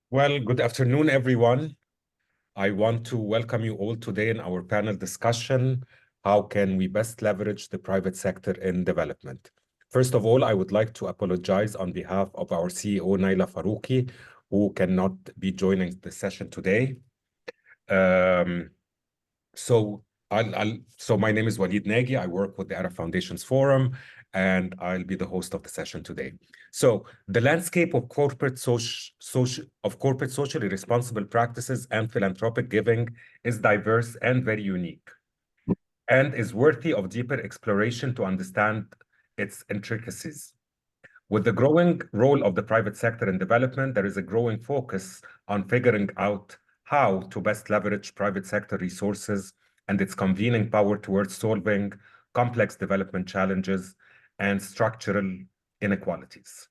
Well, good afternoon, everyone. I want to welcome you all today in our panel discussion, how can we best leverage the private sector in development? First of all, I would like to apologize on behalf of our CEO, Naila Farouki, who cannot be joining the session today. Um, so my name is Walid Nagy. I work with the Arab Foundations Forum, and I'll be the host of the session today. So the landscape of corporate socially responsible practices and philanthropic giving is diverse and very unique, and is worthy of deeper exploration to understand its intricacies. With the growing role of the private sector in development, there is a growing focus on figuring out how to best leverage private sector resources and its convening power towards solving complex development challenges and structural inequalities.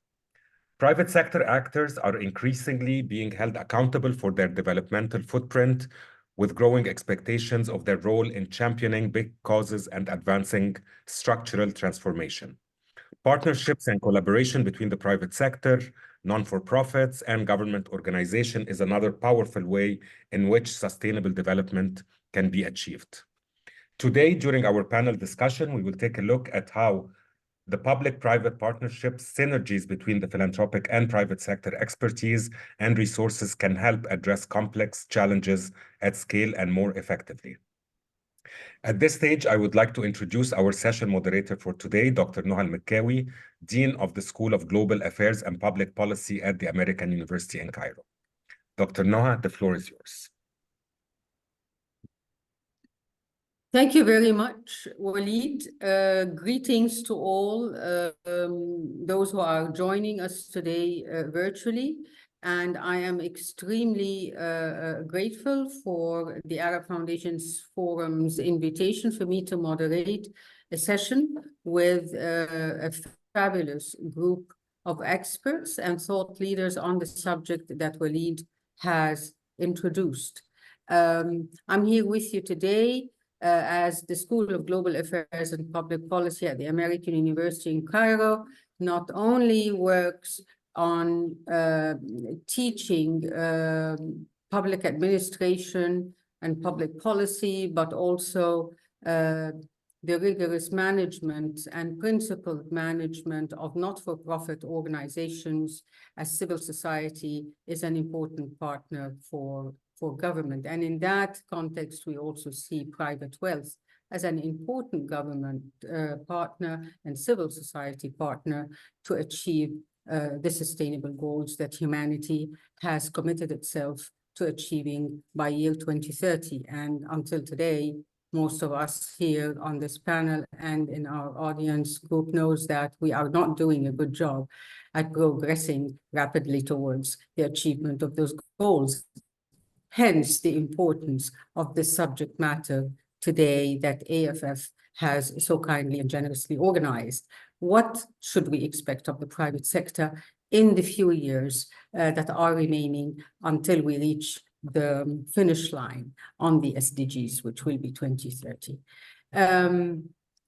Private sector actors are increasingly being held accountable for their developmental footprint, with growing expectations of their role in championing big causes and advancing structural transformation. Partnerships and collaboration between the private sector, non-for-profits, and government organization is another powerful way in which sustainable development can be achieved. Today, during our panel discussion, we will take a look at how the public-private partnerships, synergies between the philanthropic and private sector expertise and resources can help address complex challenges at scale and more effectively. At this stage, I would like to introduce our session moderator for today, Dr. Noha Al-Mekkawi, Dean of the School of Global Affairs and Public Policy at the American University in Cairo. Dr. Noha, the floor is yours. Thank you very much, Walid. Greetings to all those who are joining us today virtually. And I am extremely grateful for the Arab Foundations Forum's invitation for me to moderate a session with a fabulous group of experts and thought leaders on the subject that Walid has introduced. I'm here with you today as the School of Global Affairs and Public Policy at the American University in Cairo not only works on teaching public administration and public policy, but also the rigorous management and principled management of not-for-profit organizations, as civil society is an important partner for government. And in that context, we also see private wealth as an important government partner and civil society partner to achieve the sustainable goals that humanity has committed itself to achieving by year 2030. And until today, most of us here on this panel and in our audience group knows that we are not doing a good job at progressing rapidly towards the achievement of those goals. Hence the importance of the subject matter today that AFF has so kindly and generously organized. What should we expect of the private sector in the few years that are remaining until we reach the finish line on the SDGs, which will be 2030?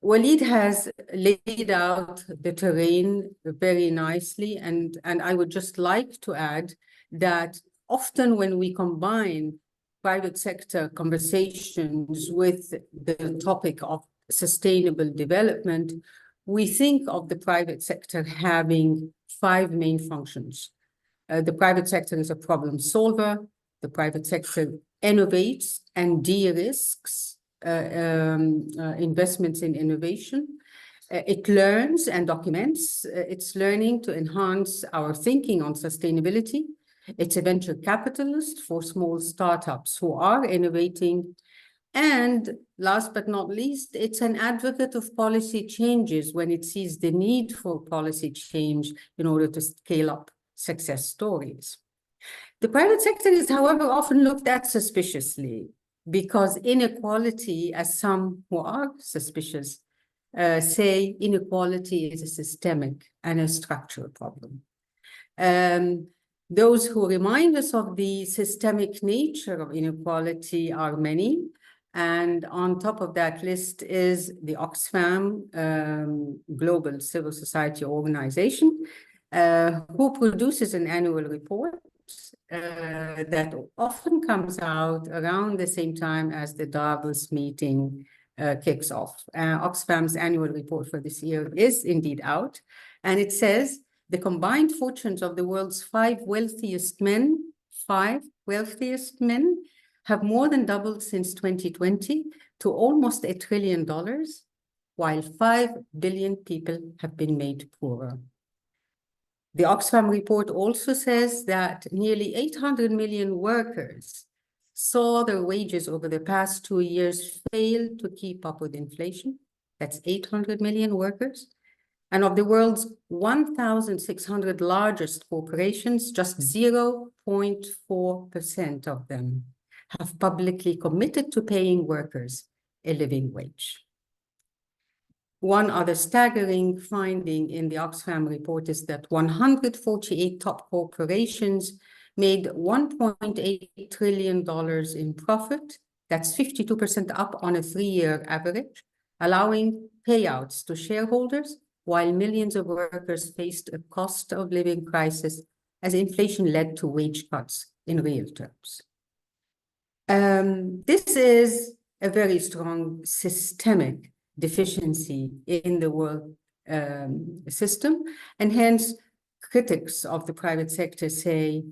Walid has laid out the terrain very nicely, and I would just like to add that often when we combine private sector conversations with the topic of sustainable development, we think of the private sector having 5 main functions. The private sector is a problem solver. The private sector innovates and de-risks investments in innovation. It learns and documents its learning to enhance our thinking on sustainability. It's a venture capitalist for small startups who are innovating. And last but not least, it's an advocate of policy changes when it sees the need for policy change in order to scale up success stories. The private sector is, however, often looked at suspiciously because inequality, as some who are suspicious say, inequality is a systemic and a structural problem. Those who remind us of the systemic nature of inequality are many. And on top of that list is the Oxfam Global Civil Society Organization, who produces an annual report that often comes out around the same time as the Davos meeting kicks off. Oxfam's annual report for this year is indeed out, and it says the combined fortunes of the world's five wealthiest men have more than doubled since 2020 to almost $1 trillion, while 5 billion people have been made poorer. The Oxfam report also says that nearly 800 million workers saw their wages over the past 2 years fail to keep up with inflation. That's 800 million workers. And of the world's 1,600 largest corporations, just 0.4% of them have publicly committed to paying workers a living wage. One other staggering finding in the Oxfam report is that 148 top corporations made $1.8 trillion in profit. That's 52% up on a 3-year average, allowing payouts to shareholders, while millions of workers faced a cost of living crisis as inflation led to wage cuts in real terms. This is a very strong systemic deficiency in the world system, and hence critics of the private sector say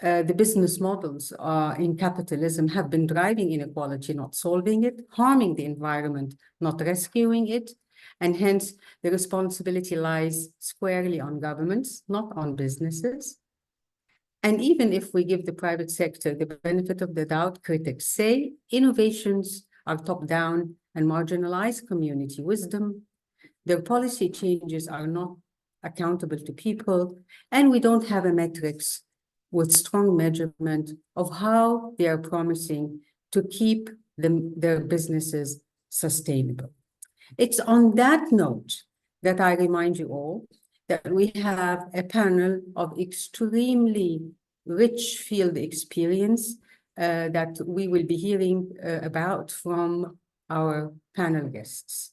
the business models in capitalism have been driving inequality, not solving it, harming the environment, not rescuing it, and hence the responsibility lies squarely on governments, not on businesses. And even if we give the private sector the benefit of the doubt, critics say innovations are top-down and marginalize community wisdom. Their policy changes are not accountable to people, and we don't have a metrics with strong measurement of how they are promising to keep their businesses sustainable. It's on that note that I remind you all that we have a panel of extremely rich field experience that we will be hearing about from our panel guests.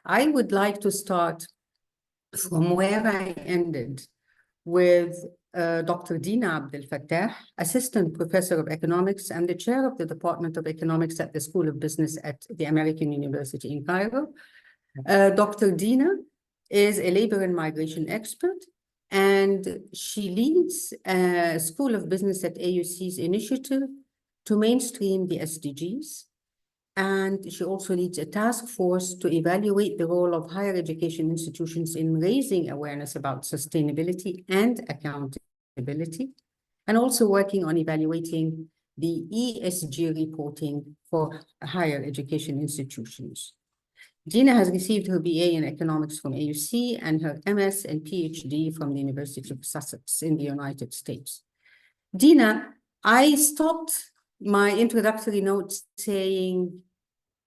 I would like to start from where I ended with Dr. Dina Abdel Fattah, Assistant Professor of Economics and the Chair of the Department of Economics at the School of Business at the American University in Cairo. Dr. Dina is a labor and migration expert, and she leads a School of Business at AUC's initiative to mainstream the SDGs. And she also leads a task force to evaluate the role of higher education institutions in raising awareness about sustainability and accountability, and also working on evaluating the ESG reporting for higher education institutions. Dina has received her BA in economics from AUC and her MS and PhD from the University of Sussex in the United States. Dina, I stopped my introductory notes saying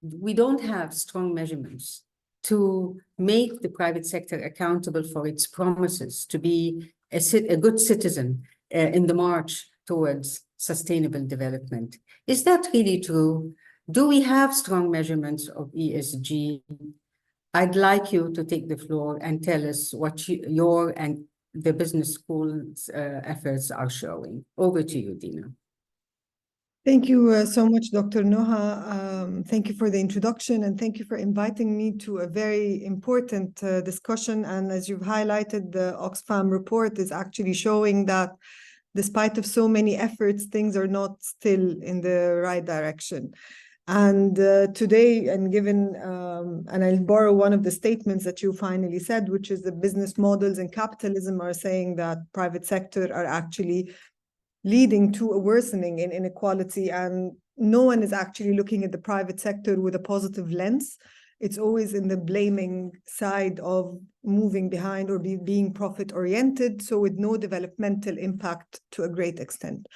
we don't have strong measurements to make the private sector accountable for its promises to be a good citizen in the march towards sustainable development. Is that really true? Do we have strong measurements of ESG? I'd like you to take the floor and tell us what your and the business school's efforts are showing. Over to you, Dina. Thank you so much, Dr. Noha. Thank you for the introduction, and thank you for inviting me to a very important discussion. And as you've highlighted, the Oxfam report is actually showing that despite of so many efforts, things are not still in the right direction. And today, and given, and I'll borrow one of the statements that you finally said, which is the business models in capitalism are saying that private sector are actually leading to a worsening in inequality, and no one is actually looking at the private sector with a positive lens. It's always in the blaming side of moving behind or being profit-oriented, so with no developmental impact to a great extent.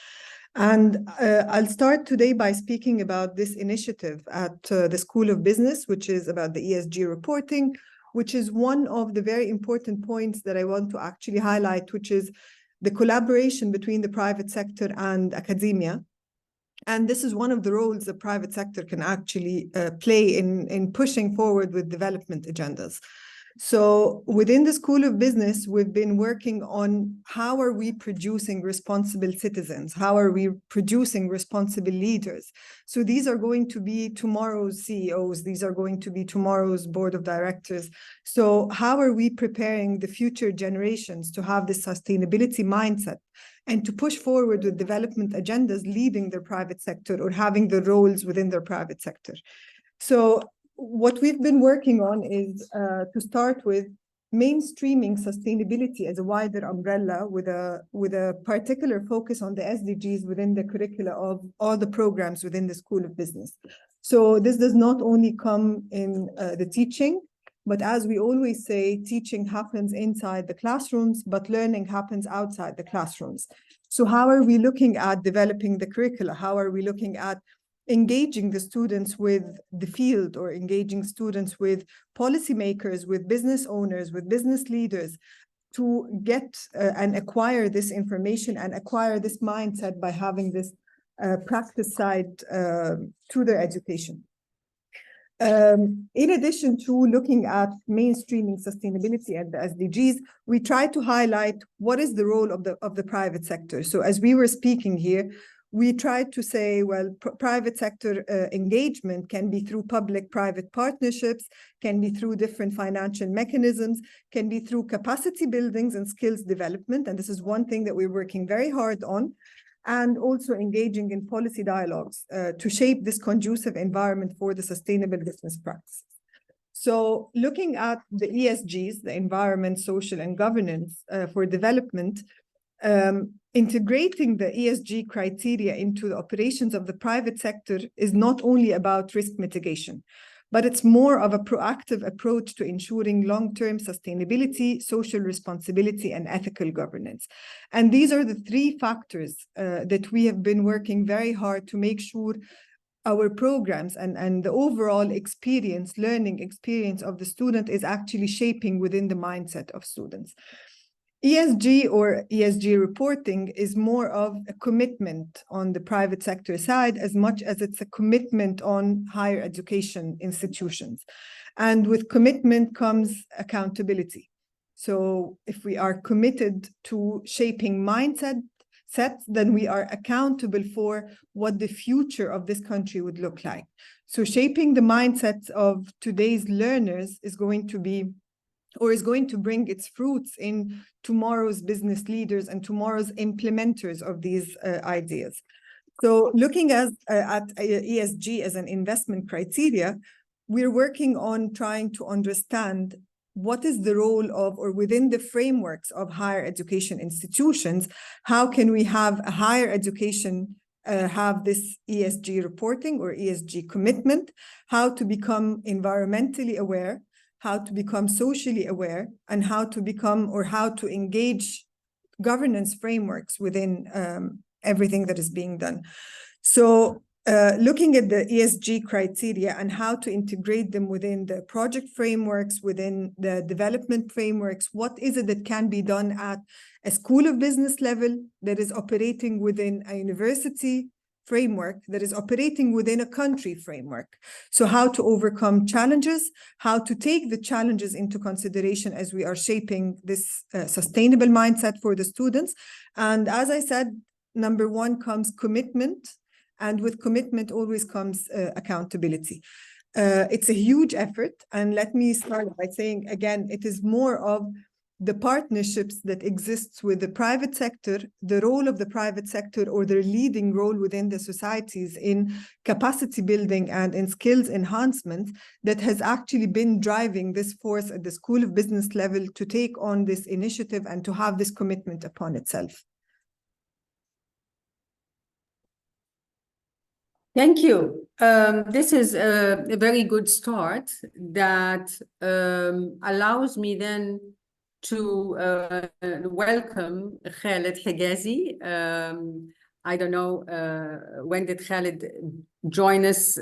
And I'll start today by speaking about this initiative at the School of Business, which is about the ESG reporting, which is one of the very important points that I want to actually highlight, which is the collaboration between the private sector and academia. And this is one of the roles the private sector can actually play in pushing forward with development agendas. So within the School of Business, we've been working on how are we producing responsible citizens? How are we producing responsible leaders? So these are going to be tomorrow's CEOs. These are going to be tomorrow's board of directors. So how are we preparing the future generations to have this sustainability mindset and to push forward with development agendas, leading their private sector or having the roles within their private sector? So what we've been working on is to start with mainstreaming sustainability as a wider umbrella with a particular focus on the SDGs within the curricula of all the programs within the School of Business. So this does not only come in the teaching, but as we always say, teaching happens inside the classrooms, but learning happens outside the classrooms. So how are we looking at developing the curricula? How are we looking at engaging the students with the field, or engaging students with policymakers, with business owners, with business leaders, to get and acquire this information and acquire this mindset by having this practice side to their education. In addition to looking at mainstreaming sustainability and the SDGs, we try to highlight what is the role of the private sector. So as we were speaking here, we tried to say, well, private sector engagement can be through public-private partnerships, can be through different financial mechanisms, can be through capacity buildings and skills development. And this is one thing that we're working very hard on. And also engaging in policy dialogues to shape this conducive environment for the sustainable business practices. So looking at the ESGs, the environment, social, and governance for development, integrating the ESG criteria into the operations of the private sector is not only about risk mitigation, but it's more of a proactive approach to ensuring long-term sustainability, social responsibility, and ethical governance. And these are the three factors that we have been working very hard to make sure our programs and the overall experience, learning experience of the student is actually shaping within the mindset of students. ESG or ESG reporting is more of a commitment on the private sector side as much as it's a commitment on higher education institutions. And with commitment comes accountability. So if we are committed to shaping mindset sets, then we are accountable for what the future of this country would look like. So shaping the mindsets of today's learners is going to bring its fruits in tomorrow's business leaders and tomorrow's implementers of these ideas. So looking at ESG as an investment criteria, we're working on trying to understand what is the role of, or within the frameworks of higher education institutions, how can we have a higher education have this ESG reporting or ESG commitment, how to become environmentally aware, how to become socially aware, and how to become or how to engage governance frameworks within everything that is being done. So looking at the ESG criteria and how to integrate them within the project frameworks, within the development frameworks, what is it that can be done at a School of Business level that is operating within a university framework that is operating within a country framework. So how to overcome challenges, how to take the challenges into consideration as we are shaping this sustainable mindset for the students. And as I said, number one comes commitment, and with commitment always comes accountability. It's a huge effort, and let me start by saying again, it is more of the partnerships that exists with the private sector, the role of the private sector or their leading role within the societies in capacity building and in skills enhancement that has actually been driving this force at the School of Business level to take on this initiative and to have this commitment upon itself. Thank you. This is a very good start that allows me then to welcome Khaled Higazi. I don't know when did Khaled join us,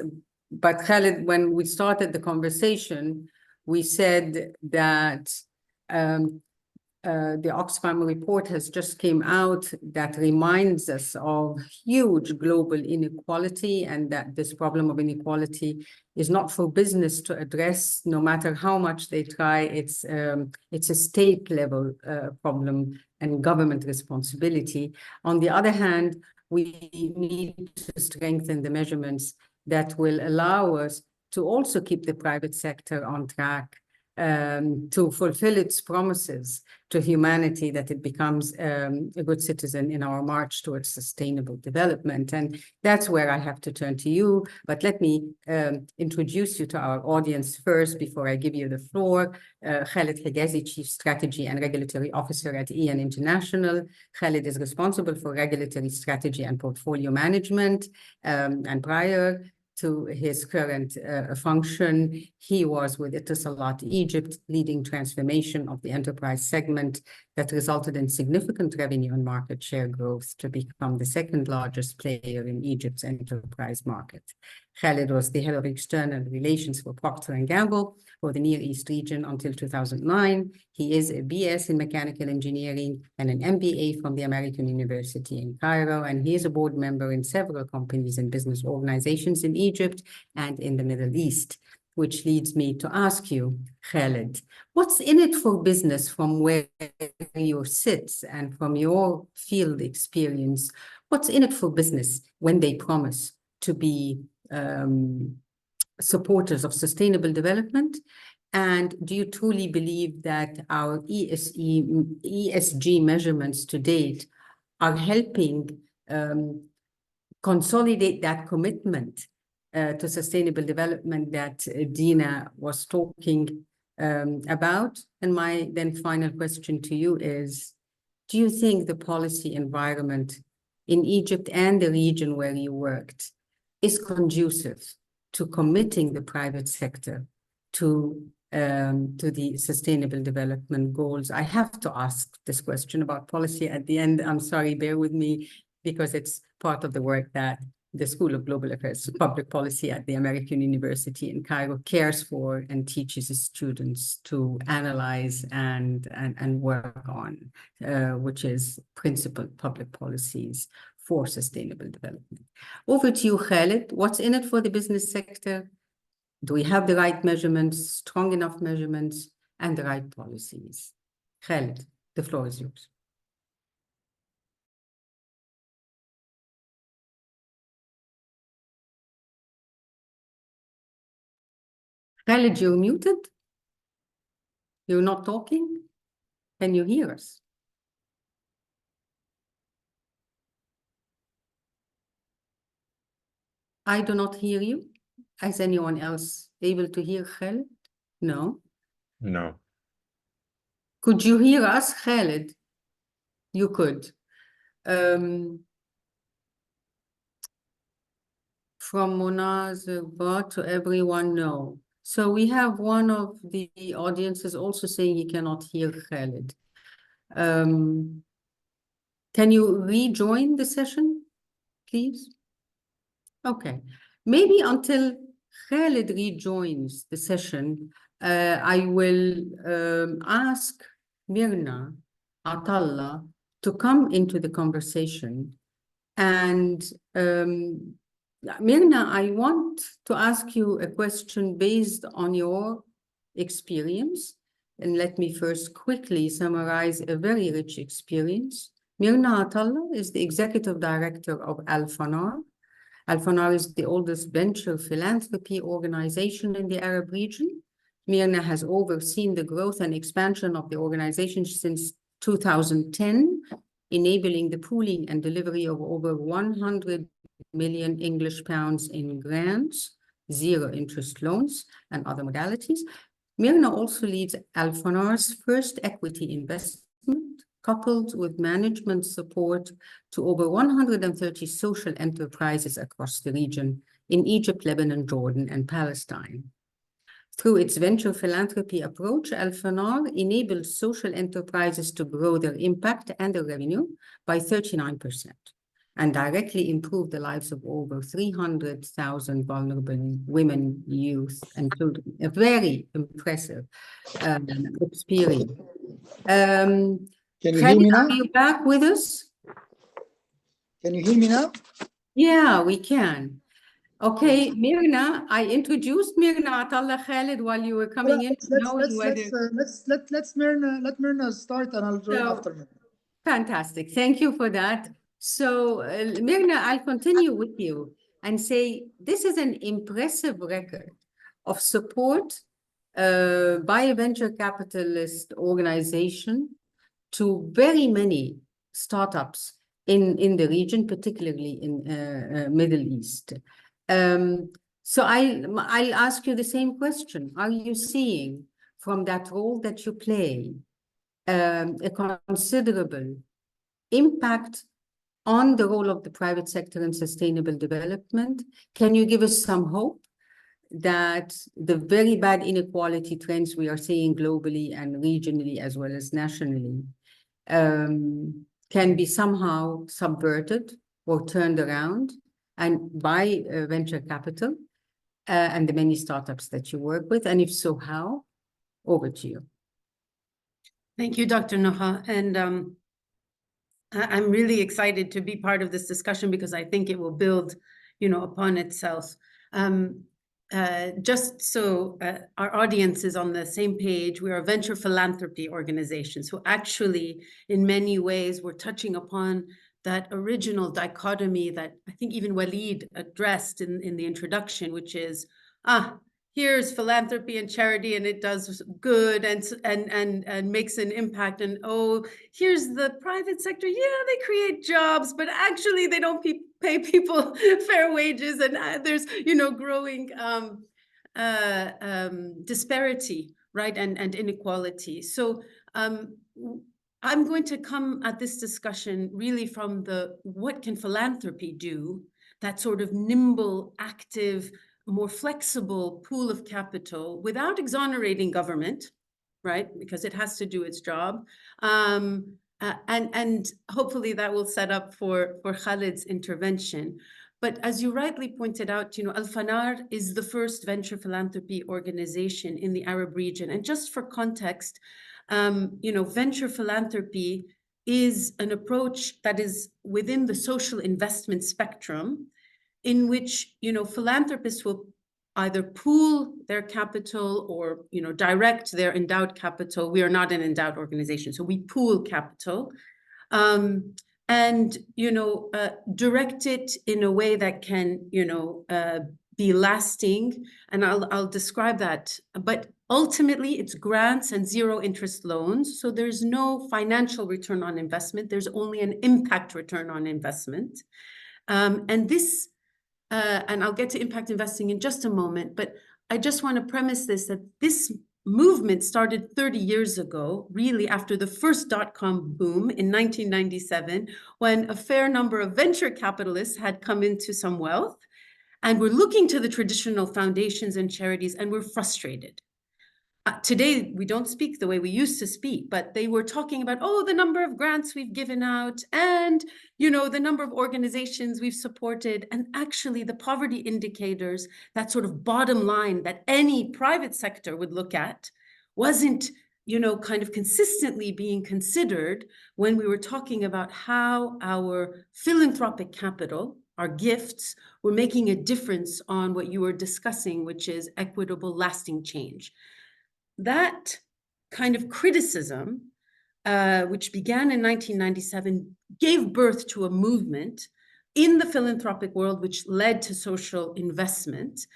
but Khaled, when we started the conversation, we said that the Oxfam report has just came out that reminds us of huge global inequality, and that this problem of inequality is not for business to address, no matter how much they try. It's a state level problem and government responsibility. On the other hand, we need to strengthen the measurements that will allow us to also keep the private sector on track, to fulfill its promises to humanity, that it becomes a good citizen in our march towards sustainable development. And that's where I have to turn to you. But let me introduce you to our audience first before I give you the floor. Khaled Higazi, Chief Strategy and Regulatory Officer at EN International. Khaled is responsible for regulatory strategy and portfolio management, and prior to his current function, he was with Etisalat Egypt, leading transformation of the enterprise segment that resulted in significant revenue and market share growth to become the second largest player in Egypt's enterprise market. Khaled was the head of external relations for Procter & Gamble for the Near East region until 2009. He is a BS in mechanical engineering and an MBA from the American University in Cairo, and he is a board member in several companies and business organizations in Egypt and in the Middle East, which leads me to ask you, Khaled, what's in it for business from where you sit and from your field experience? What's in it for business when they promise to be supporters of sustainable development? And do you truly believe that our ESG measurements to date are helping consolidate that commitment to sustainable development that Dina was talking about? And my then final question to you is, do you think the policy environment in Egypt and the region where you worked is conducive to committing the private sector to the sustainable development goals? I have to ask this question about policy at the end. I'm sorry, bear with me, because it's part of the work that the School of Global Affairs Public Policy at the American University in Cairo cares for and teaches its students to analyze and work on, which is principled public policies for sustainable development. Over to you, Khaled. What's in it for the business sector? Do we have the right measurements, strong enough measurements, and the right policies? Khaled, the floor is yours. Khaled, you're muted. You're not talking. Can you hear us? I do not hear you. Is anyone else able to hear Khaled? No. No. Could you hear us, Khaled? You could. From Munazir to everyone, no. So we have one of the audiences also saying he cannot hear Khaled. Can you rejoin the session, please? Okay. Maybe until Khaled rejoins the session, I will ask Mirna Atalla to come into the conversation. And Mirna, I want to ask you a question based on your experience. And let me first quickly summarize a very rich experience. Mirna Atalla is the executive director of Al-Fanar. Al-Fanar is the oldest venture philanthropy organization in the Arab region. Mirna has overseen the growth and expansion of the organization since 2010, enabling the pooling and delivery of over 100 million English pounds in grants, zero interest loans, and other modalities. Mirna also leads Al-Fanar's first equity investment, coupled with management support to over 130 social enterprises across the region in Egypt, Lebanon, Jordan, and Palestine. Through its venture philanthropy approach, Al-Fanar enables social enterprises to grow their impact and their revenue by 39%. and directly improve the lives of over 300,000 vulnerable women, youth, and children. A very impressive experience. Can you hear Khalid, me now? are you back with us? Can you hear me now? Yeah, we can. Okay, Mirna, I introduced Mirna Atalla Khalid while you were coming in. Let's Myrna start, and I'll join after Myrna. Fantastic. Thank you for that. So, Mirna, I'll continue with you and say this is an impressive record of support by a venture capitalist organization to very many startups in the region, particularly in Middle East. So I'll ask you the same question. Are you seeing from that role that you play a considerable impact on the role of the private sector in sustainable development? Can you give us some hope that the very bad inequality trends we are seeing globally and regionally as well as nationally can be somehow subverted or turned around and by venture capital and the many startups that you work with? And if so, how? Over to you. Thank you, Dr. Noha. And I'm really excited to be part of this discussion because I think it will build, upon itself. Just so our audience is on the same page, we are a venture philanthropy organization. So actually, in many ways, we're touching upon that original dichotomy that I think even Walid addressed in the introduction, which is, here's philanthropy and charity, and it does good and makes an impact. And here's the private sector. Yeah, they create jobs, but actually they don't pay people fair wages, and there's growing disparity, right, and inequality. So I'm going to come at this discussion really from what can philanthropy do, that sort of nimble, active, more flexible pool of capital without exonerating government, right? Because it has to do its job. And hopefully that will set up for Khalid's intervention. But as you rightly pointed out, Al-Fanar is the first venture philanthropy organization in the Arab region. And just for context, venture philanthropy is an approach that is within the social investment spectrum, in which philanthropists will either pool their capital or direct their endowed capital. We are not an endowed organization, so we pool capital, and direct it in a way that can be lasting. And I'll describe that. But ultimately, it's grants and zero interest loans. So there's no financial return on investment. There's only an impact return on investment. And this, and I'll get to impact investing in just a moment, but I just want to premise that this movement started 30 years ago, really after the first dot-com boom in 1997, when a fair number of venture capitalists had come into some wealth and were looking to the traditional foundations and charities and were frustrated. Today, we don't speak the way we used to speak, but they were talking about, the number of grants we've given out and, the number of organizations we've supported. And actually the poverty indicators, that sort of bottom line that any private sector would look at, wasn't, kind of consistently being considered when we were talking about how our philanthropic capital, our gifts, were making a difference on what you were discussing, which is equitable, lasting change. That kind of criticism, which began in 1997, gave birth to a movement in the philanthropic world, which led to social investment,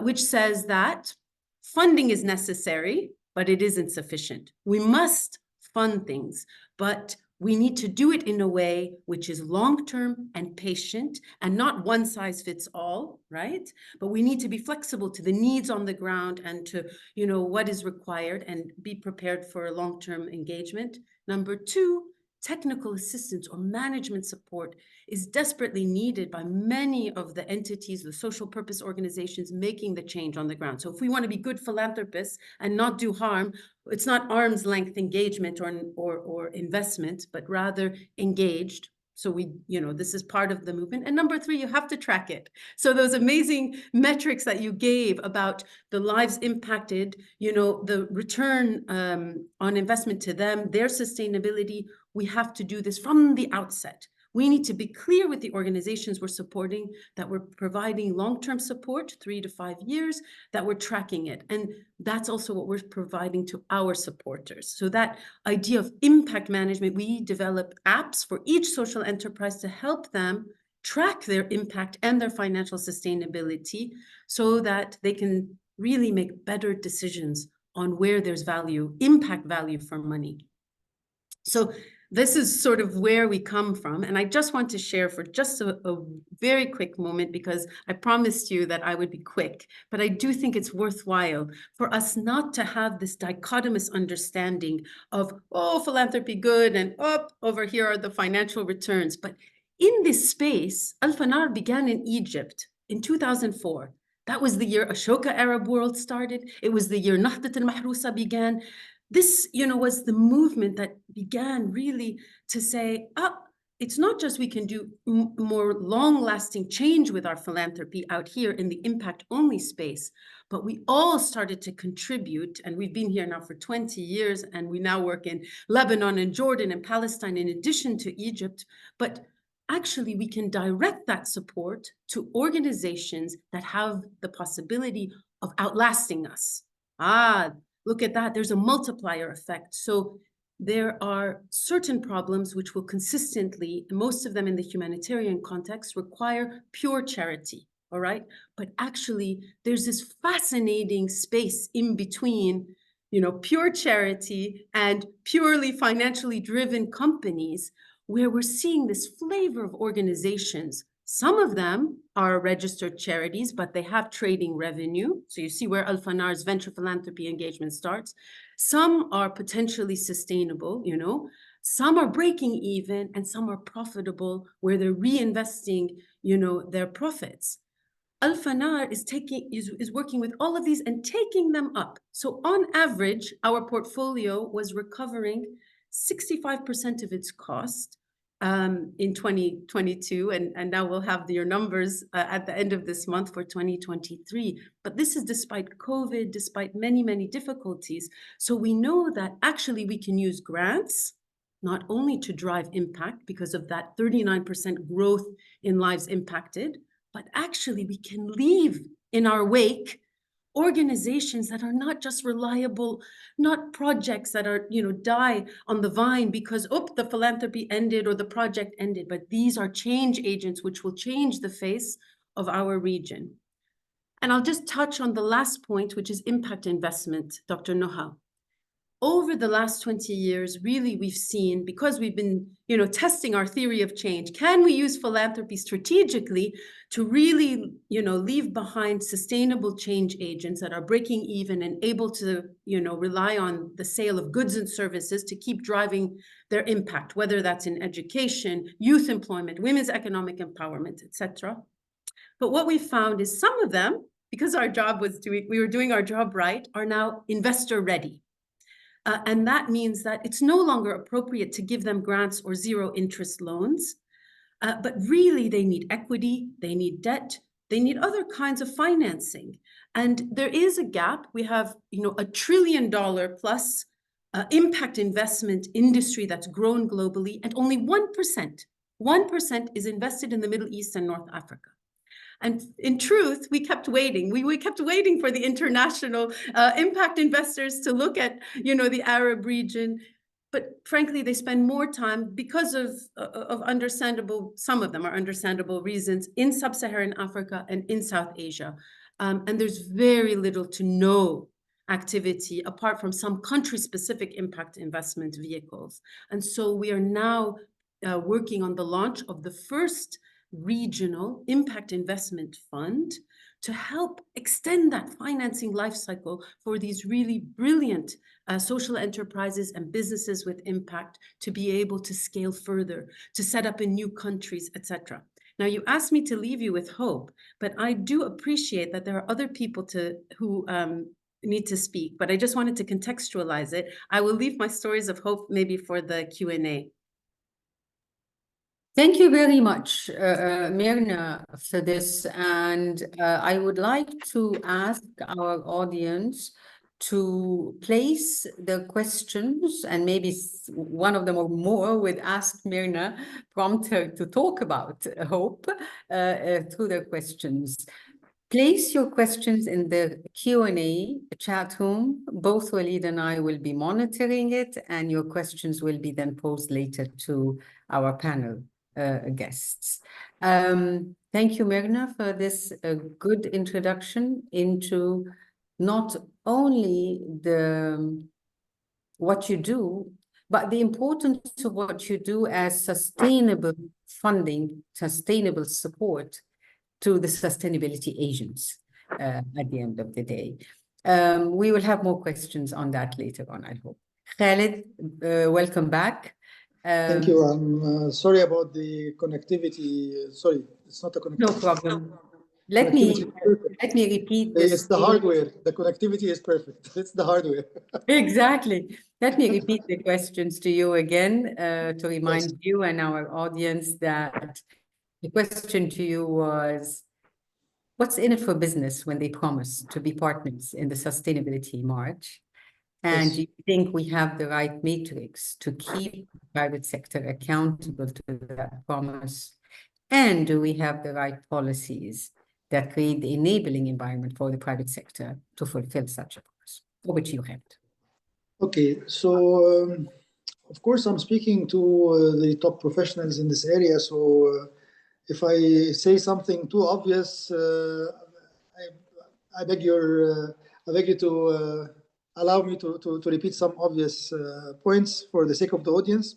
which says that funding is necessary, but it isn't sufficient. We must fund things, but we need to do it in a way which is long-term and patient and not one size fits all, right? But we need to be flexible to the needs on the ground and to, what is required and be prepared for a long-term engagement. Number two, technical assistance or management support is desperately needed by many of the entities, the social purpose organizations making the change on the ground. So if we want to be good philanthropists and not do harm, it's not arm's length engagement or investment, but rather engaged. So this is part of the movement. And number 3, you have to track it. So those amazing metrics that you gave about the lives impacted, the return on investment to them, their sustainability, we have to do this from the outset. We need to be clear with the organizations we're supporting that we're providing long-term support, 3 to 5 years, that we're tracking it. And that's also what we're providing to our supporters. So that idea of impact management, we develop apps for each social enterprise to help them track their impact and their financial sustainability so that they can really make better decisions on where there's value, impact value for money. So this is sort of where we come from. And I just want to share for just a very quick moment, because I promised you that I would be quick, but I do think it's worthwhile for us not to have this dichotomous understanding of, oh, philanthropy good, and over here are the financial returns. But in this space, Al-Fanar began in Egypt in 2004. That was the year Ashoka Arab World started. It was the year Nahdat al-Mahrusa began. This, was the movement that began really to say, it's not just we can do more long-lasting change with our philanthropy out here in the impact-only space, but we all started to contribute, and we've been here now for 20 years, and we now work in Lebanon and Jordan and Palestine in addition to Egypt, but actually we can direct that support to organizations that have the possibility of outlasting us. Look at that, there's a multiplier effect. So there are certain problems which will consistently, most of them in the humanitarian context, require pure charity, all right? But actually, there's this fascinating space in between, pure charity and purely financially driven companies, where we're seeing this flavor of organizations. Some of them are registered charities, but they have trading revenue. So you see where Al-Fanar's venture philanthropy engagement starts. Some are potentially sustainable, Some are breaking even, and some are profitable, where they're reinvesting, their profits. Al-Fanar is working with all of these and taking them up. So on average, our portfolio was recovering 65% of its cost in 2022, and now we'll have your numbers at the end of this month for 2023. But this is despite COVID, despite many, many difficulties. So we know that actually we can use grants, not only to drive impact because of that 39% growth in lives impacted, but actually we can leave in our wake organizations that are not just reliable, not projects that are, die on the vine because, the philanthropy ended or the project ended, but these are change agents which will change the face of our region. And I'll just touch on the last point, which is impact investment, Dr. Noha. Over the last 20 years, really, we've seen, because we've been, testing our theory of change, can we use philanthropy strategically to really, leave behind sustainable change agents that are breaking even and able to, rely on the sale of goods and services to keep driving their impact, whether that's in education, youth employment, women's economic empowerment, etc. But what we found is some of them, because we were doing our job right, are now investor ready. And that means that it's no longer appropriate to give them grants or zero interest loans, but really they need equity, they need debt, they need other kinds of financing. And there is a gap. We have, $1 trillion plus impact investment industry that's grown globally, and only 1% is invested in the Middle East and North Africa. And in truth, we kept waiting. We kept waiting for the international impact investors to look at, the Arab region. But frankly, they spend more time because of some of them are understandable reasons, in sub-Saharan Africa and in South Asia. And there's very little to no activity apart from some country-specific impact investment vehicles. And so we are now working on the launch of the first regional impact investment fund to help extend that financing life cycle for these really brilliant social enterprises and businesses with impact to be able to scale further, to set up in new countries, etc. Now, you asked me to leave you with hope, but I do appreciate that there are other people who need to speak, but I just wanted to contextualize it. I will leave my stories of hope maybe for the Q&A. Thank you very much, Myrna, for this. And I would like to ask our audience to place the questions, and maybe one of them or more would ask Myrna, prompt her to talk about hope through their questions. Place your questions in the Q&A chat room. Both Walid and I will be monitoring it, and your questions will be then posed later to our panel guests. Thank you, Myrna, for this good introduction into not only what you do, but the importance of what you do as sustainable funding, sustainable support to the sustainability agents at the end of the day. We will have more questions on that later on, I hope. Khaled, welcome back. Thank you. I'm sorry about the connectivity. Sorry, it's not a connectivity. No problem. Let me repeat this. It's the hardware. The connectivity is perfect. It's the hardware. Exactly. Let me repeat the questions to you again to remind you and our audience that the question to you was, what's in it for business when they promise to be partners in the Sustainability March? And do you think we have the right matrix to keep the private sector accountable to that promise? And do we have the right policies that create the enabling environment for the private sector to fulfill such a promise? Over to you, Khaled. Okay, so of course I'm speaking to the top professionals in this area. So if I say something too obvious, I beg you to allow me to repeat some obvious points for the sake of the audience.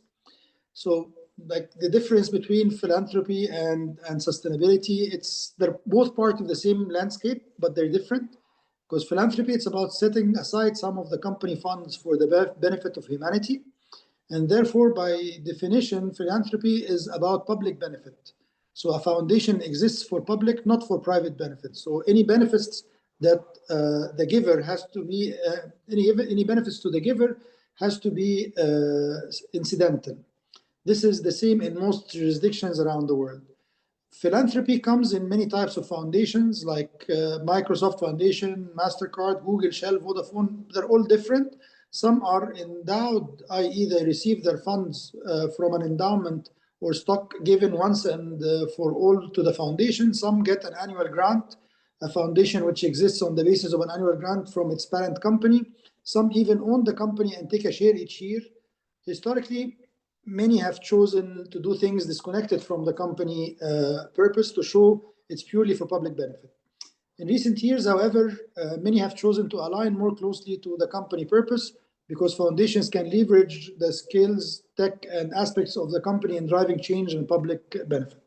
So, like the difference between philanthropy and sustainability, they're both part of the same landscape, but they're different. Because philanthropy, it's about setting aside some of the company funds for the benefit of humanity. And therefore, by definition, philanthropy is about public benefit. So a foundation exists for public, not for private benefits. So any benefits that the giver has to be, any benefits to the giver has to be incidental. This is the same in most jurisdictions around the world. Philanthropy comes in many types of foundations, like Microsoft Foundation, MasterCard, Google, Shell, Vodafone. They're all different. Some are endowed, i.e. they receive their funds from an endowment or stock given once and for all to the foundation. Some get an annual grant, a foundation which exists on the basis of an annual grant from its parent company. Some even own the company and take a share each year. Historically, many have chosen to do things disconnected from the company purpose to show it's purely for public benefit. In recent years, however, many have chosen to align more closely to the company purpose because foundations can leverage the skills, tech, and aspects of the company in driving change and public benefit.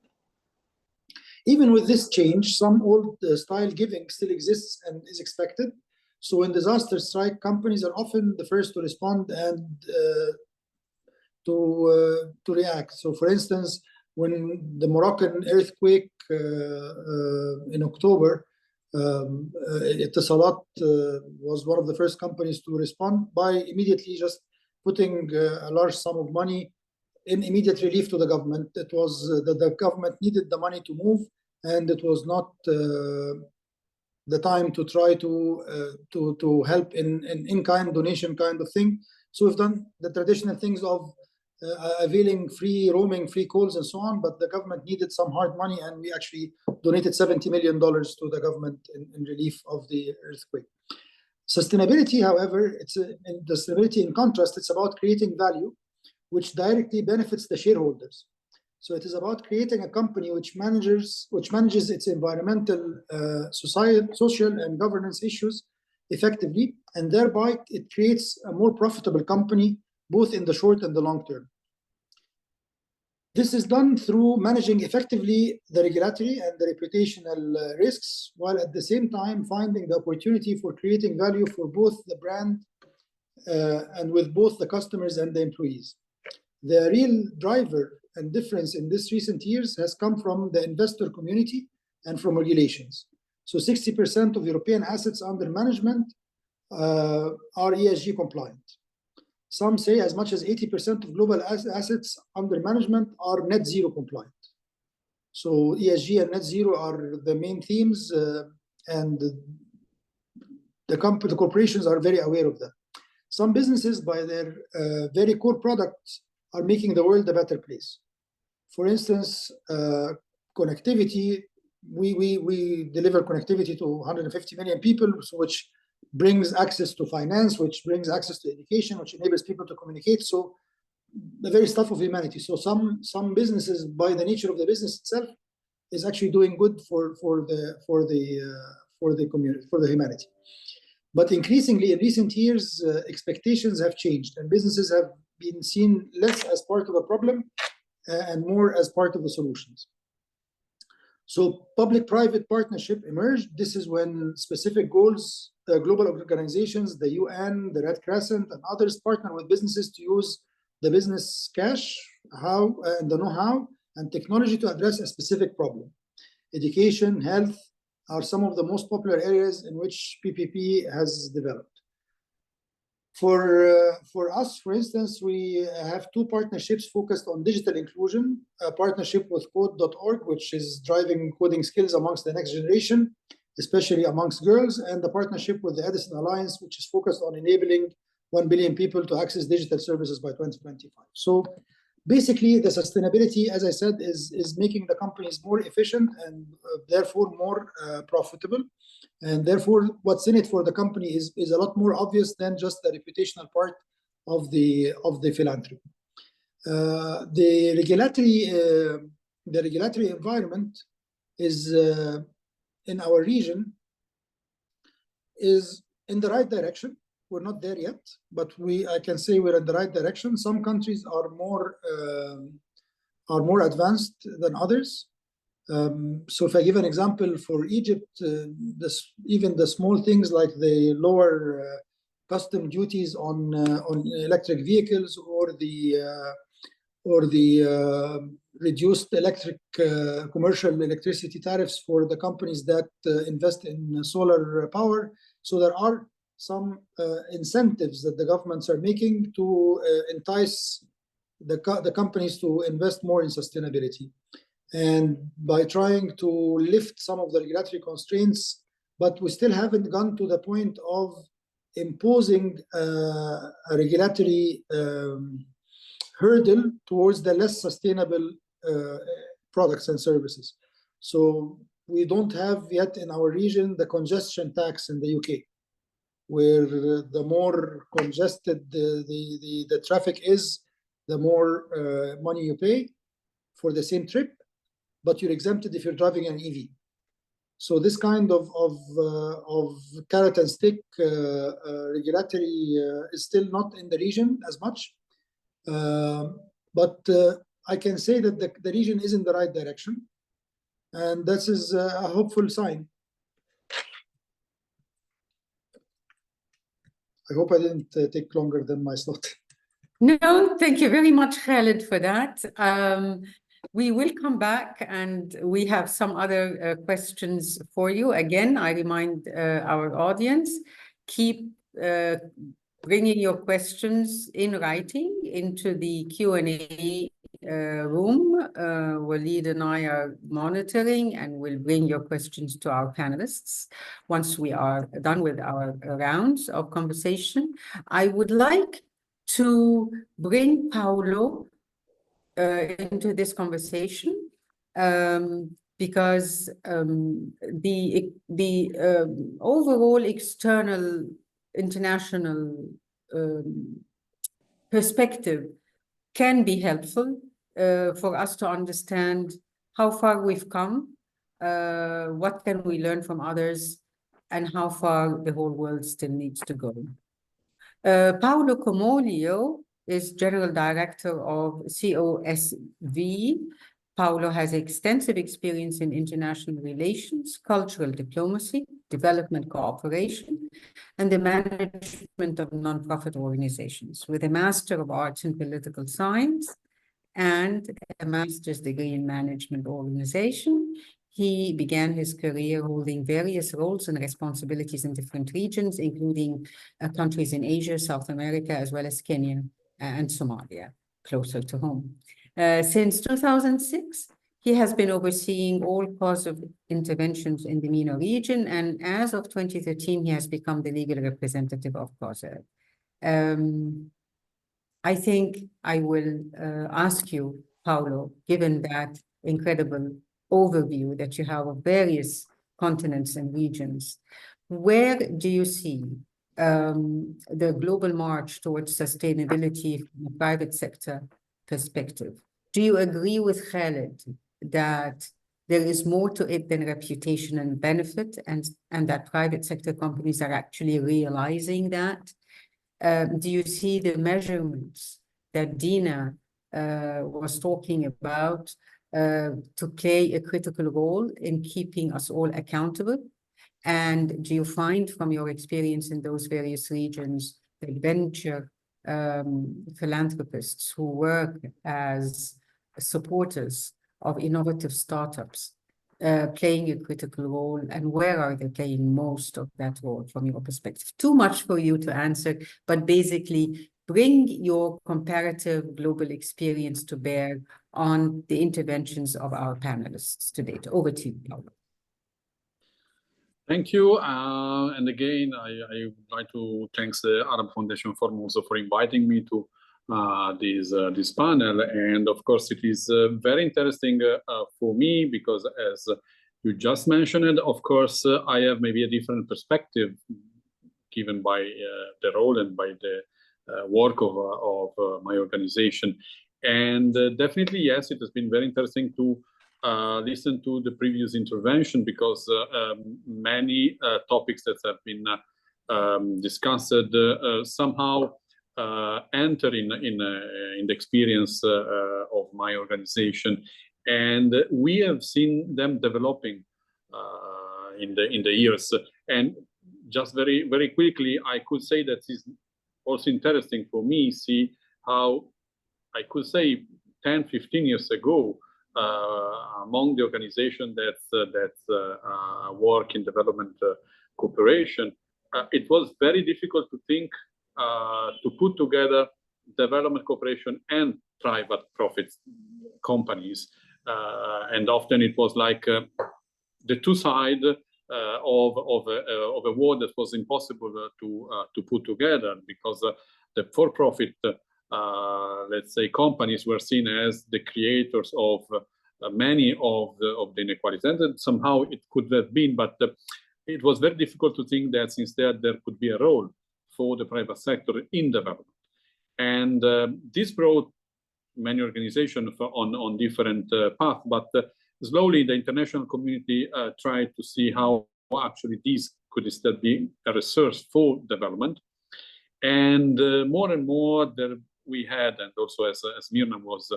Even with this change, some old style giving still exists and is expected. So when disasters strike, companies are often the first to respond and to react. So for instance, when the Moroccan earthquake in October, Etisalat was one of the first companies to respond by immediately just putting a large sum of money in immediate relief to the government. It was that the government needed the money to move, and it was not the time to try to help in kind donation kind of thing. So we've done the traditional things of availing free roaming, free calls, and so on. But the government needed some hard money, and we actually donated $70 million to the government in relief of the earthquake. Sustainability, however, sustainability in contrast, it's about creating value, which directly benefits the shareholders. So it is about creating a company which manages its environmental, social, and governance issues effectively, and thereby it creates a more profitable company, both in the short and the long term. This is done through managing effectively the regulatory and the reputational risks, while at the same time finding the opportunity for creating value for both the brand and with both the customers and the employees. The real driver and difference in this recent years has come from the investor community and from regulations. So 60% of European assets under management are ESG compliant. Some say as much as 80% of global assets under management are net zero compliant. So ESG and net zero are the main themes, and the corporations are very aware of that. Some businesses, by their very core products, are making the world a better place. For instance, connectivity. We deliver connectivity to 150 million people, which brings access to finance, which brings access to education, which enables people to communicate. So the very stuff of humanity. So some businesses, by the nature of the business itself, is actually doing good for the community, for the humanity. But increasingly, in recent years, expectations have changed, and businesses have been seen less as part of a problem and more as part of the solutions. So public-private partnership emerged. This is when specific goals, global organizations, the UN, the Red Crescent, and others partner with businesses to use the business cash, and the know-how and technology to address a specific problem. Education, health are some of the most popular areas in which PPP has developed. For us, for instance, we have two partnerships focused on digital inclusion, a partnership with code.org, which is driving coding skills amongst the next generation, especially amongst girls, and the partnership with the Edison Alliance, which is focused on enabling 1 billion people to access digital services by 2025. So basically, the sustainability, as I said, is making the companies more efficient and therefore more profitable. And therefore, what's in it for the company is a lot more obvious than just the reputational part of the philanthropy. The regulatory environment is in our region is in the right direction. We're not there yet, but I can say we're in the right direction. Some countries are more advanced than others. So if I give an example for Egypt, even the small things like the lower custom duties on electric vehicles, or the reduced commercial electricity tariffs for the companies that invest in solar power. So there are some incentives that the governments are making to entice the companies to invest more in sustainability. And by trying to lift some of the regulatory constraints, but we still haven't gone to the point of imposing a regulatory hurdle towards the less sustainable products and services. So we don't have yet in our region the congestion tax in the UK, where the more congested the traffic is, the more money you pay for the same trip, but you're exempted if you're driving an EV. So this kind of carrot and stick regulatory is still not in the region as much. But I can say that the region is in the right direction, and this is a hopeful sign. I hope I didn't take longer than my slot. No, thank you very much, Khaled, for that. We will come back, and we have some other questions for you. Again, I remind our audience, keep bringing your questions in writing into the Q&A room. Walid and I are monitoring, and we'll bring your questions to our panelists once we are done with our rounds of conversation. I would like to bring Paulo into this conversation because the overall external international perspective can be helpful for us to understand how far we've come, what can we learn from others, and how far the whole world still needs to go. Paolo Comolio is General Director of COSV. Paolo has extensive experience in international relations, cultural diplomacy, development cooperation, and the management of nonprofit organizations. With a Master of Arts in Political Science and a master's degree in management organization, he began his career holding various roles and responsibilities in different regions, including countries in Asia, South America, as well as Kenya and Somalia, closer to home. Since 2006, He has been overseeing all cause of interventions in the MENA region, and as of 2013, he has become the legal representative of COSER. I think I will ask you, Paulo, given that incredible overview that you have of various continents and regions, where do you see the global march towards sustainability from a private sector perspective? Do you agree with Khaled that there is more to it than reputation and benefit, and that private sector companies are actually realizing that? Do you see the measurements that Dina was talking about to play a critical role in keeping us all accountable? And do you find from your experience in those various regions that venture philanthropists who work as supporters of innovative startups playing a critical role, and where are they playing most of that role from your perspective? Too much for you to answer, but basically bring your comparative global experience to bear on the interventions of our panelists today. Over to you, Paulo. Thank you. And again, I would like to thank the Arab Foundation Forum also for inviting me to this panel. And of course, it is very interesting for me because, as you just mentioned, of course, I have maybe a different perspective given by the role and by the work of my organization. And definitely, yes, it has been very interesting to listen to the previous intervention because many topics that have been discussed somehow enter in the experience of my organization, and we have seen them developing in the years. And just very quickly, I could say that it's also interesting for me see how I could say 10-15 years ago among the organizations that work in development cooperation, it was very difficult to think to put together development cooperation and private profit companies, and often it was like the two sides of a world that was impossible to put together, because the for-profit let's say companies were seen as the creators of many of the inequalities, and somehow it could have been, but it was very difficult to think that instead there could be a role for the private sector in development. And this brought many organizations on different paths, but slowly the international community tried to see how actually this could instead be a resource for development. And more and more there we had, and also as Mirna was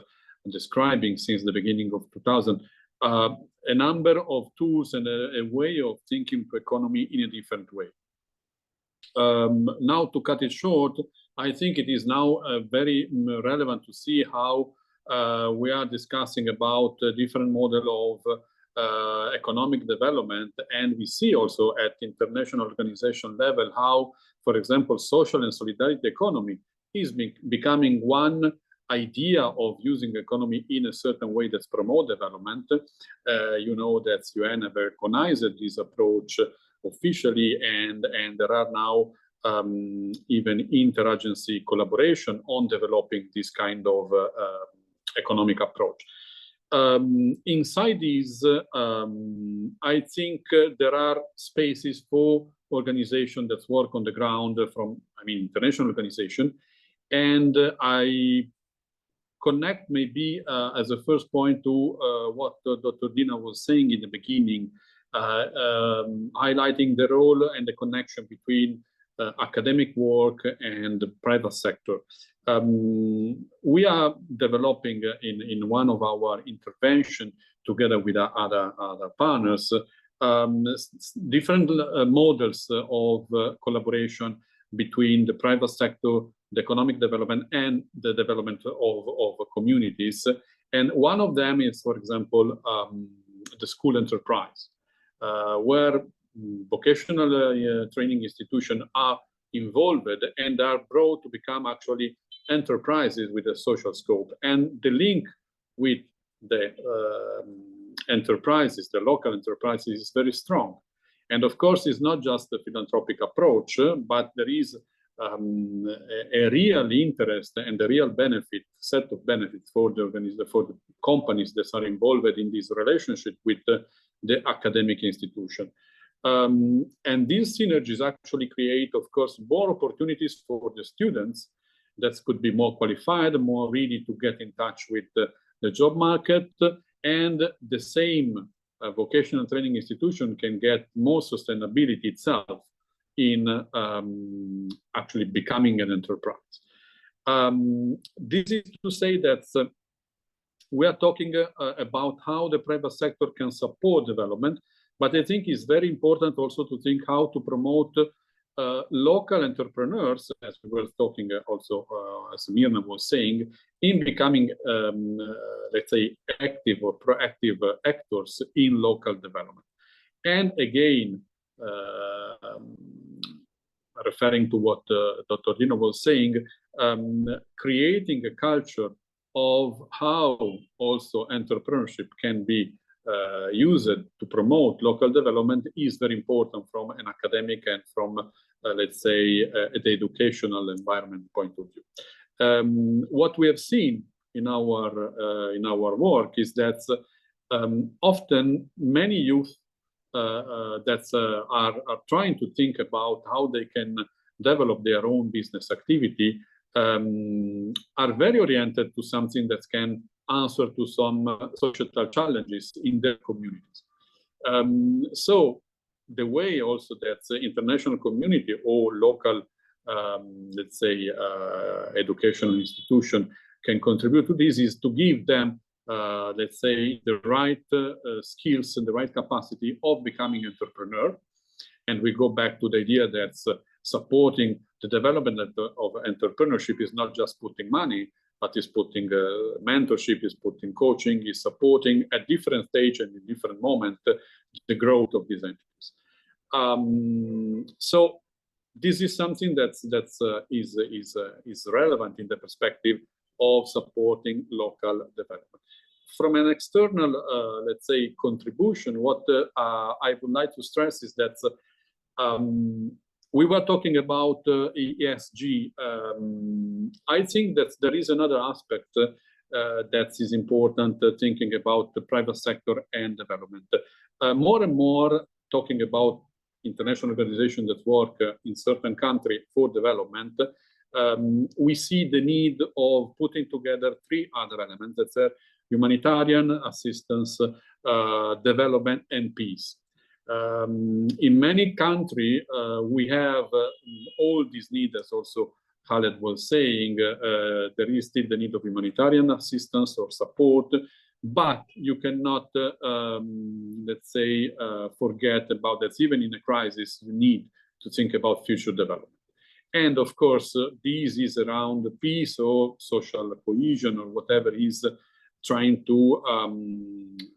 describing since the beginning of 2000, a number of tools and a way of thinking the economy in a different way. Now, to cut it short, I think it is now very relevant to see how we are discussing about a different model of economic development, and we see also at international organization level how, for example, social and solidarity economy is becoming one idea of using economy in a certain way that's promote development. You know that UN have recognized this approach officially, and there are now even interagency collaboration on developing this kind of economic approach. Inside these, I think there are spaces for organizations that work on the ground from, international organization, and I connect maybe as a first point to what Dr. Dina was saying in the beginning, highlighting the role and the connection between academic work and the private sector. We are developing in one of our interventions together with other partners different models of collaboration between the private sector, the economic development, and the development of communities. And one of them is, for example, the school enterprise, where vocational training institutions are involved and are brought to become actually enterprises with a social scope. And the link with the enterprises, the local enterprises, is very strong. And of course, it's not just a philanthropic approach, but there is a real interest and a real set of benefits for the companies that are involved in this relationship with the academic institution. And these synergies actually create, of course, more opportunities for the students that could be more qualified, more ready to get in touch with the job market, and the same vocational training institution can get more sustainability itself in actually becoming an enterprise. This is to say that we are talking about how the private sector can support development, but I think it's very important also to think how to promote local entrepreneurs, as we were talking also, as Mirna was saying, in becoming, let's say, active or proactive actors in local development. And again, referring to what Dr. Dino was saying, creating a culture of how also entrepreneurship can be used to promote local development is very important from an academic and from, let's say, the educational environment point of view. What we have seen in our work is that often many youth that are trying to think about how they can develop their own business activity are very oriented to something that can answer to some societal challenges in their communities. So the way also that the international community or local, let's say, educational institution can contribute to this is to give them, let's say, the right skills and the right capacity of becoming entrepreneur. And we go back to the idea that supporting the development of entrepreneurship is not just putting money, but is putting mentorship, is putting coaching, is supporting at different stage and in different moment the growth of these entities. So this is something that is relevant in the perspective of supporting local development. From an external, let's say, contribution, what I would like to stress is that we were talking about ESG. I think that there is another aspect that is important, thinking about the private sector and development. More and more talking about international organizations that work in certain countries for development, we see the need of putting together three other elements. That's humanitarian assistance, development, and peace. In many countries, we have all these needs, as also Khaled was saying. There is still the need of humanitarian assistance or support, but you cannot, let's say, forget about that. Even in a crisis, you need to think about future development. And of course, this is around peace or social cohesion or whatever is trying to,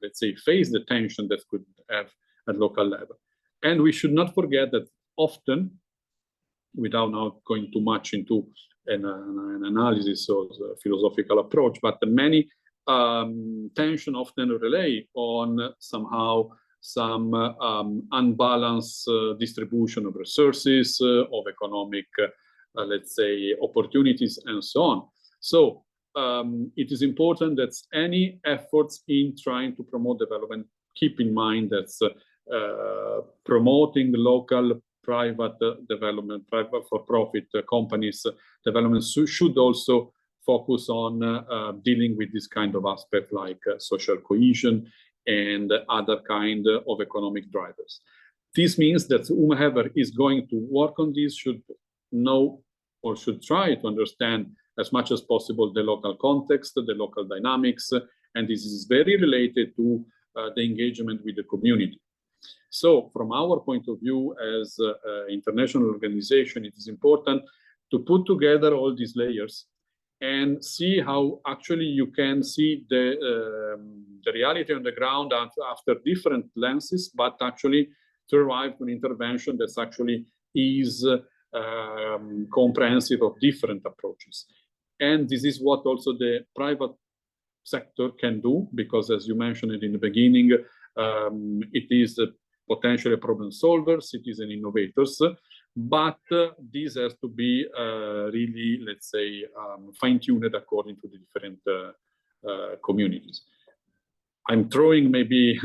let's say, face the tension that could have at local level. And we should not forget that often, without now going too much into an analysis or a philosophical approach, but many tension often rely on somehow some unbalanced distribution of resources, of economic, let's say, opportunities, and so on. So it is important that any efforts in trying to promote development keep in mind that promoting local private development, private for-profit companies development should also focus on dealing with this kind of aspect like social cohesion and other kind of economic drivers. This means that whomever is going to work on this should know or should try to understand as much as possible the local context, the local dynamics, and this is very related to the engagement with the community. So from our point of view as an international organization, it is important to put together all these layers and see how actually you can see the reality on the ground after different lenses, but actually to arrive to an intervention that actually is comprehensive of different approaches. And this is what also the private sector can do, because as you mentioned it in the beginning, it is potentially a problem solver, citizen innovators, but this has to be really, let's say, fine-tuned according to the different communities. I'm throwing maybe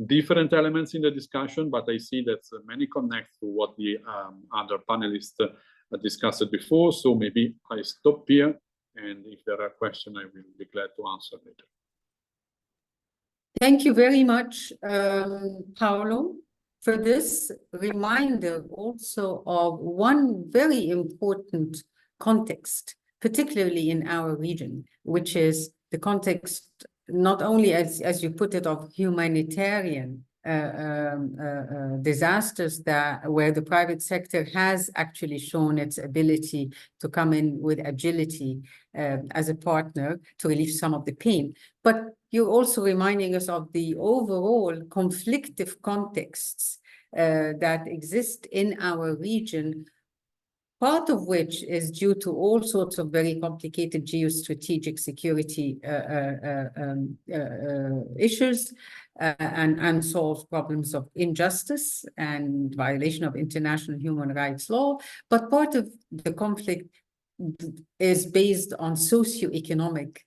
different elements in the discussion, but I see that many connect to what the other panelists discussed before. So maybe I stop here, and if there are questions, I will be glad to answer later. Thank you very much, Paolo, for this reminder also of one very important context, particularly in our region, which is the context not only, as you put it, of humanitarian disasters where the private sector has actually shown its ability to come in with agility as a partner to relieve some of the pain. But you're also reminding us of the overall conflictive contexts that exist in our region, part of which is due to all sorts of very complicated geostrategic security issues and unsolved problems of injustice and violation of international human rights law. But part of the conflict is based on socioeconomic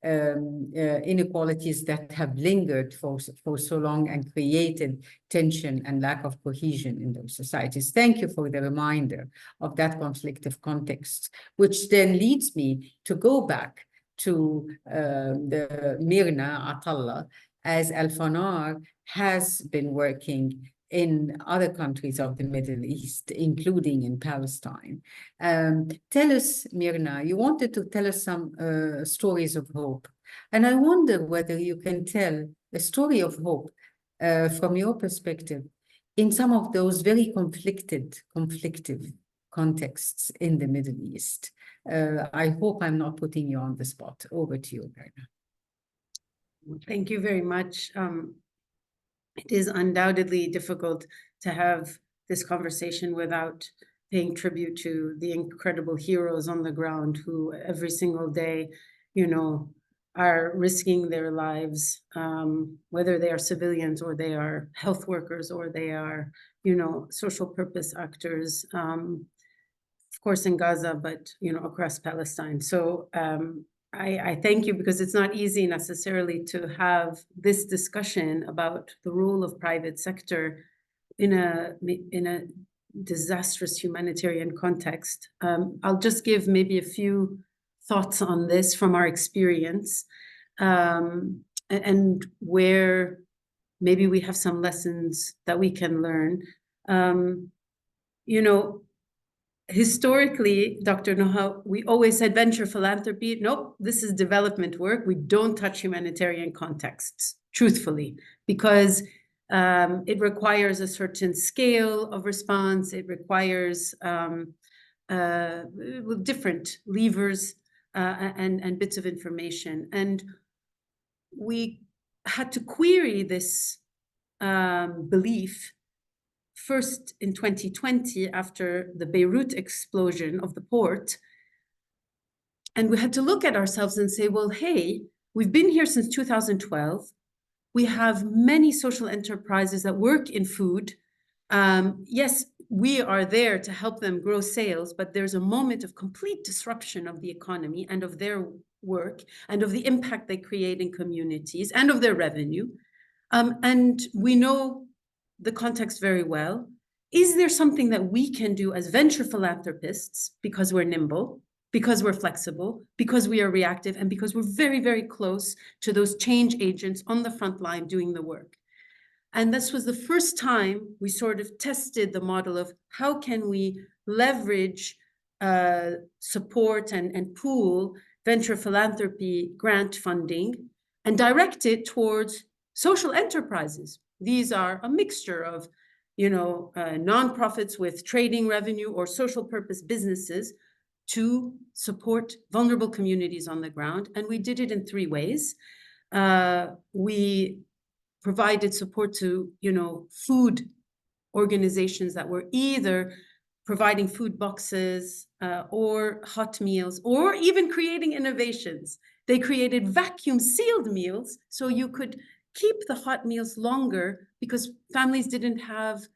inequalities that have lingered for so long and created tension and lack of cohesion in those societies. Thank you for the reminder of that conflictive context, which then leads me to go back to the Myrna Atallah, as Al-Fanar has been working in other countries of the Middle East, including in Palestine. Tell us, Myrna, you wanted to tell us some stories of hope. And I wonder whether you can tell a story of hope from your perspective in some of those very conflictive contexts in the Middle East. I hope I'm not putting you on the spot. Over to you, Myrna. Thank you very much. It is undoubtedly difficult to have this conversation without paying tribute to the incredible heroes on the ground who every single day, you know, are risking their lives, whether they are civilians or they are health workers or they are, you know, social purpose actors, of course in Gaza, but, you know, across Palestine. So I thank you, because it's not easy necessarily to have this discussion about the role of private sector in a disastrous humanitarian context. I'll just give maybe a few thoughts on this from our experience, and where maybe we have some lessons that we can learn. You know, historically, Dr. Noha, we always said venture philanthropy. Nope, this is development work. We don't touch humanitarian contexts, truthfully, because it requires a certain scale of response. It requires different levers and bits of information. And we had to query this belief first in 2020 after the Beirut explosion of the port. And we had to look at ourselves and say, well, hey, we've been here since 2012. We have many social enterprises that work in food. Yes, we are there to help them grow sales, but there's a moment of complete disruption of the economy and of their work and of the impact they create in communities and of their revenue. And we know the context very well. Is there something that we can do as venture philanthropists, because we're nimble, because we're flexible, because we are reactive, and because we're very, very close to those change agents on the front line doing the work? And this was the first time we sort of tested the model of how can we leverage support and pool venture philanthropy grant funding and direct it towards social enterprises. These are a mixture of, you know, nonprofits with trading revenue or social purpose businesses to support vulnerable communities on the ground. And we did it in three ways. We provided support to, you know, food organizations that were either providing food boxes or hot meals, or even creating innovations They created vacuum sealed meals so you could keep the hot meals longer because families didn't have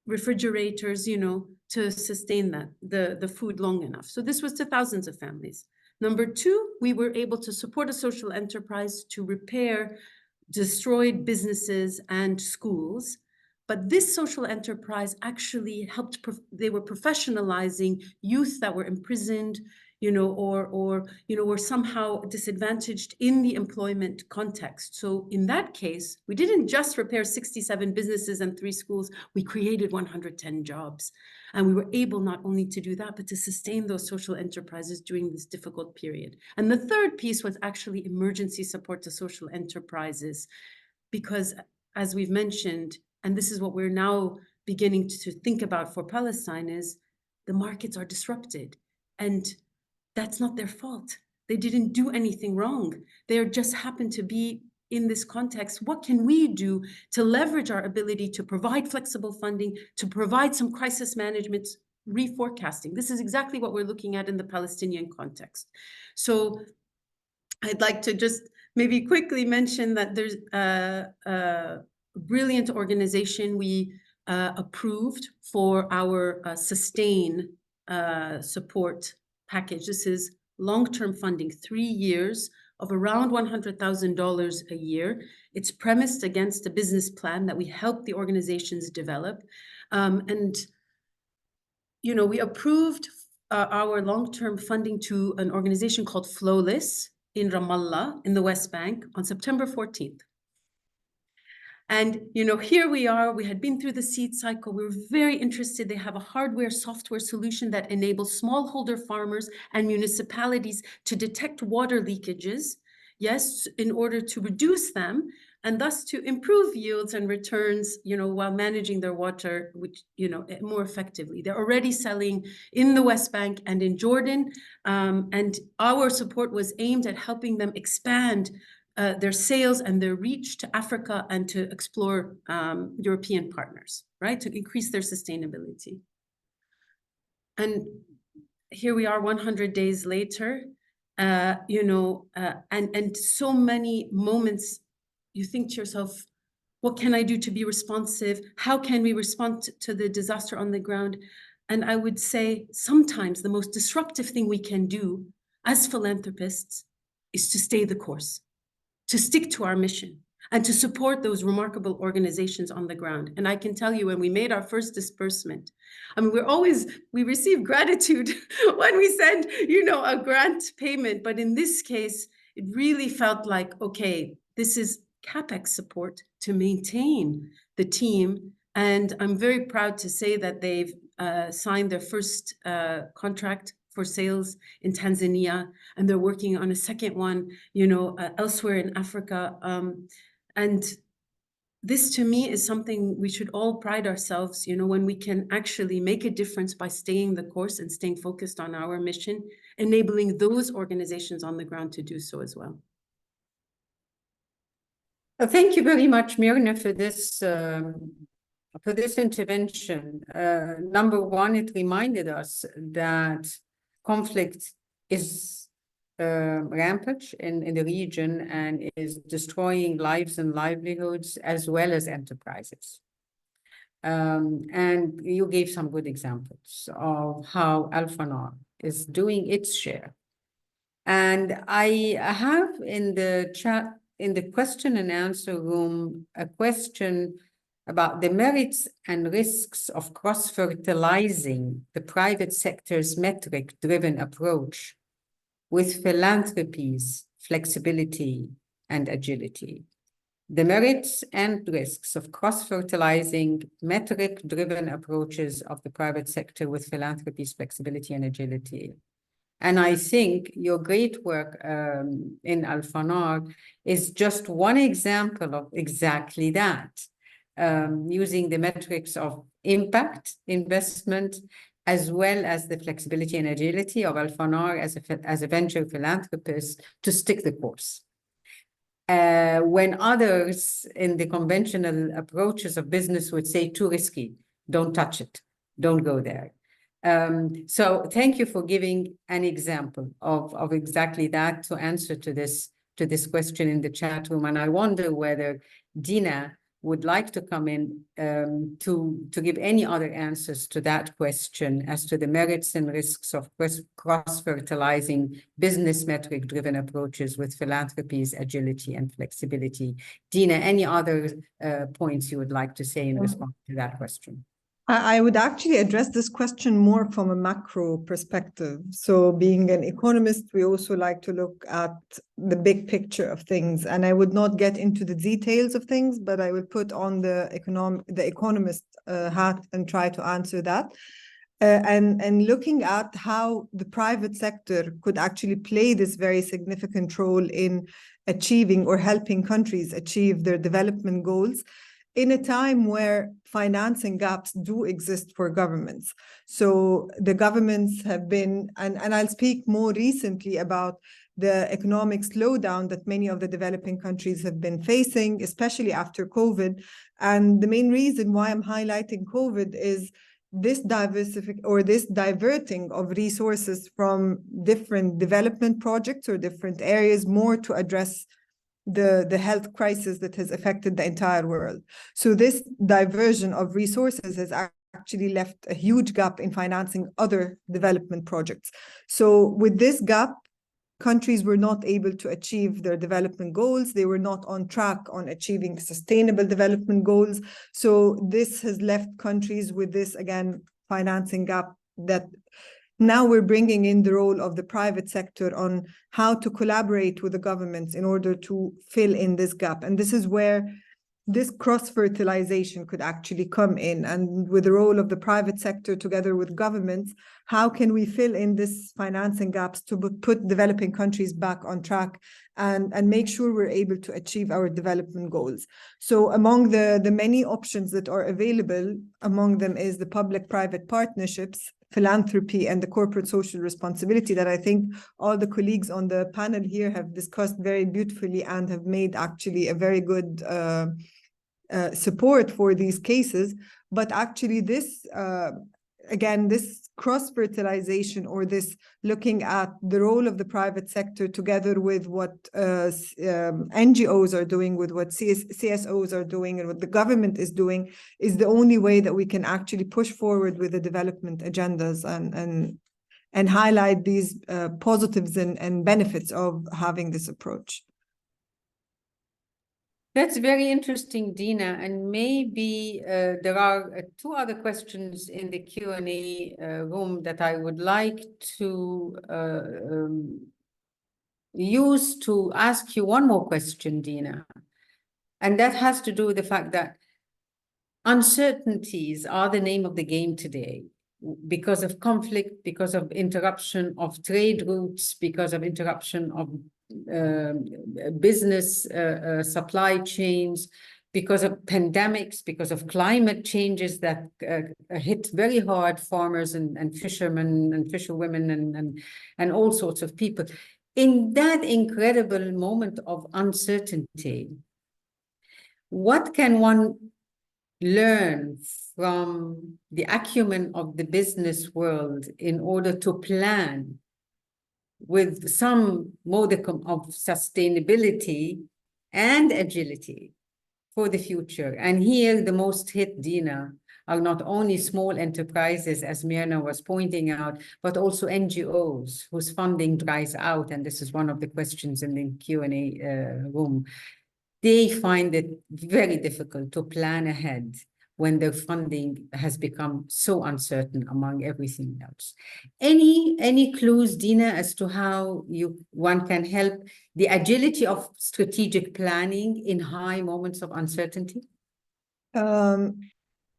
refrigerators, you know, to sustain the food long enough. So this was to thousands of families. Number two, we were able to support a social enterprise to repair destroyed businesses and schools. But this social enterprise actually helped, they were professionalizing youth that were imprisoned, you know, or you know, were somehow disadvantaged in the employment context. So in that case, we didn't just repair 67 businesses and 3 schools, we created 110 jobs. And we were able not only to do that, but to sustain those social enterprises during this difficult period. And the third piece was actually emergency support to social enterprises, because as we've mentioned, and this is what we're now beginning to think about for Palestine, is the markets are disrupted. And that's not their fault. They didn't do anything wrong. They just happen to be in this context. What can we do to leverage our ability to provide flexible funding, to provide some crisis management, reforecasting? This is exactly what we're looking at in the Palestinian context. So I'd like to just maybe quickly mention that there's a brilliant organization we approved for our sustain support package. This is long-term funding, 3 years of around $100,000 a year. It's premised against a business plan that we help the organizations develop. And, you know, we approved our long-term funding to an organization called Flowless in Ramallah, in the West Bank, on September 14th. And, you know, here we are, we had been through the seed cycle. We were very interested. They have a hardware software solution that enables smallholder farmers and municipalities to detect water leakages, yes, in order to reduce them and thus to improve yields and returns, you know, while managing their water, which, you know, more effectively. They're already selling in the West Bank and in Jordan. And our support was aimed at helping them expand their sales and their reach to Africa and to explore European partners, right? To increase their sustainability. And here we are 100 days later, you know, and so many moments you think to yourself, what can I do to be responsive? How can we respond to the disaster on the ground? And I would say sometimes the most disruptive thing we can do as philanthropists is to stay the course, to stick to our mission, and to support those remarkable organizations on the ground. And I can tell you, when we made our first disbursement, I mean, we receive gratitude when we send, you know, a grant payment. But in this case, it really felt like, okay, this is CapEx support to maintain the team. And I'm very proud to say that they've signed their first contract for sales in Tanzania, and they're working on a second one, you know, elsewhere in Africa. And this to me is something we should all pride ourselves, you know, when we can actually make a difference by staying the course and staying focused on our mission, enabling those organizations on the ground to do so as well. Thank you very much, Myrna, for this intervention. Number one, it reminded us that conflict is rampant in the region and is destroying lives and livelihoods as well as enterprises. And you gave some good examples of how Al-Fanar is doing its share. And I have in the chat, in the question and answer room, a question about the merits and risks of cross-fertilizing the private sector's metric-driven approach with philanthropy's flexibility and agility. The merits and risks of cross-fertilizing metric-driven approaches of the private sector with philanthropy's flexibility and agility. And I think your great work in Al-Fanar is just one example of exactly that, using the metrics of impact, investment, as well as the flexibility and agility of Al-Fanar as a venture philanthropist to stick the course. When others in the conventional approaches of business would say, too risky, don't touch it, don't go there. So thank you for giving an example of exactly that to answer to this question in the chat room. And I wonder whether Dina would like to come in to give any other answers to that question as to the merits and risks of cross-fertilizing business metric-driven approaches with philanthropy's agility and flexibility. Dina, any other points you would like to say in response to that question? I would actually address this question more from a macro perspective. So being an economist, we also like to look at the big picture of things. And I would not get into the details of things, but I would put on the economist hat and try to answer that. And looking at how the private sector could actually play this very significant role in achieving or helping countries achieve their development goals in a time where financing gaps do exist for governments. So the governments have been, and I'll speak more recently about the economic slowdown that many of the developing countries have been facing, especially after COVID. And the main reason why I'm highlighting COVID is this diverting of resources from different development projects or different areas more to address the health crisis that has affected the entire world. So this diversion of resources has actually left a huge gap in financing other development projects. So with this gap, countries were not able to achieve their development goals. They were not on track on achieving sustainable development goals. So this has left countries with this, again, financing gap that now we're bringing in the role of the private sector on how to collaborate with the governments in order to fill in this gap. And this is where this cross-fertilization could actually come in. And with the role of the private sector together with governments, how can we fill in this financing gaps to put developing countries back on track and make sure we're able to achieve our development goals? So among the many options that are available, among them is the public-private partnerships, philanthropy, and the corporate social responsibility that I think all the colleagues on the panel here have discussed very beautifully and have made actually a very good support for these cases. But actually this, again, this cross-fertilization or this looking at the role of the private sector together with what NGOs are doing, with what CSOs are doing, and what the government is doing is the only way that we can actually push forward with the development agendas and highlight these positives and benefits of having this approach. That's very interesting, Dina. And maybe there are two other questions in the Q&A room that I would like to use to ask you one more question, Dina. And that has to do with the fact that uncertainties are the name of the game today because of conflict, because of interruption of trade routes, because of interruption of business supply chains, because of pandemics, because of climate changes that hit very hard farmers and fishermen and fisherwomen and all sorts of people. In that incredible moment of uncertainty, what can one learn from the acumen of the business world in order to plan with some modicum of sustainability and agility for the future? And here the most hit, Dina, are not only small enterprises, as Myrna was pointing out, but also NGOs whose funding dries out. And this is one of the questions in the Q&A room. They find it very difficult to plan ahead when their funding has become so uncertain among everything else. Any clues, Dina, as to how one can help the agility of strategic planning in high moments of uncertainty?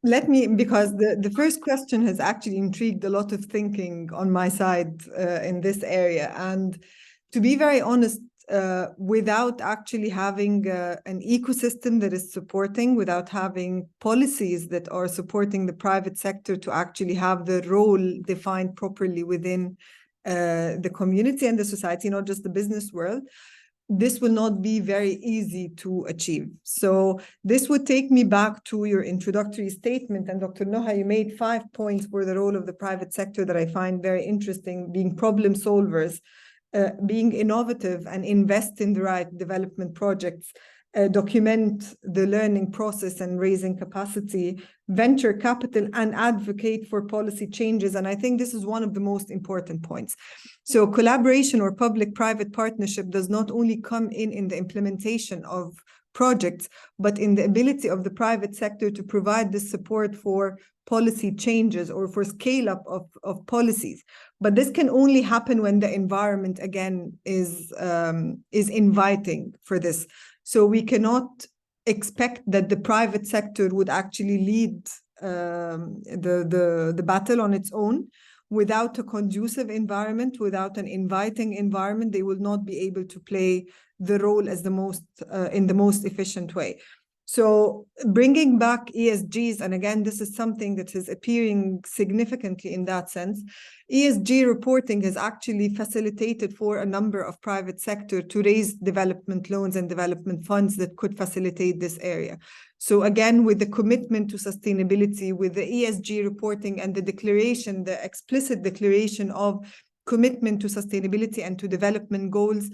Let me, because the first question has actually intrigued a lot of thinking on my side in this area. And to be very honest, without actually having an ecosystem that is supporting, without having policies that are supporting the private sector to actually have the role defined properly within the community and the society, not just the business world, this will not be very easy to achieve. So this would take me back to your introductory statement. And Dr. Noha, you made 5 points for the role of the private sector that I find very interesting: being problem solvers, being innovative and invest in the right development projects, document the learning process and raising capacity, venture capital, and advocate for policy changes. And I think this is one of the most important points. So collaboration or public-private partnership does not only come in the implementation of projects, but in the ability of the private sector to provide this support for policy changes or for scale up of policies. But this can only happen when the environment, again, is inviting for this. So we cannot expect that the private sector would actually lead the battle on its own. Without a conducive environment, without an inviting environment, they will not be able to play the role as in the most efficient way. So bringing back ESGs, and again, this is something that is appearing significantly in that sense. ESG reporting has actually facilitated for a number of private sector to raise development loans and development funds that could facilitate this area. So again, with the commitment to sustainability, with the ESG reporting and the declaration, the explicit declaration of commitment to sustainability and to development goals,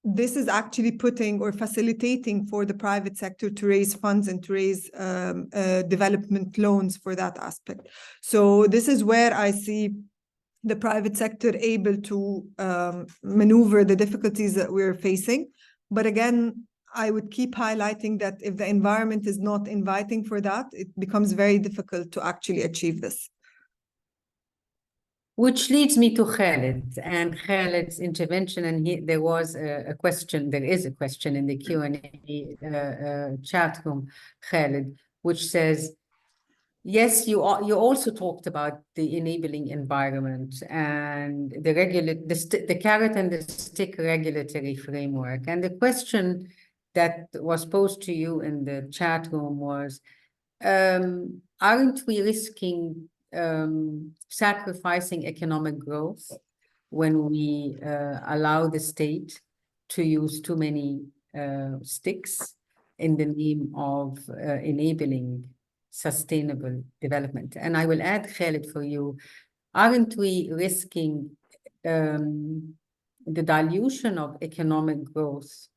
this is actually putting or facilitating for the private sector to raise funds and to raise development loans for that aspect. So this is where I see the private sector able to maneuver the difficulties that we're facing. But again, I would keep highlighting that if the environment is not inviting for that, it becomes very difficult to actually achieve this. Which leads me to Khaled and Khaled's intervention. And there was a question, there is a question in the Q&A chat room, Khaled, which says, yes, you also talked about the enabling environment and the carrot and the stick regulatory framework. And the question that was posed to you in the chat room was, aren't we risking sacrificing economic growth when we allow the state to use too many sticks in the name of enabling sustainable development? And I will add, Khaled, for you, aren't we risking the dilution of economic growth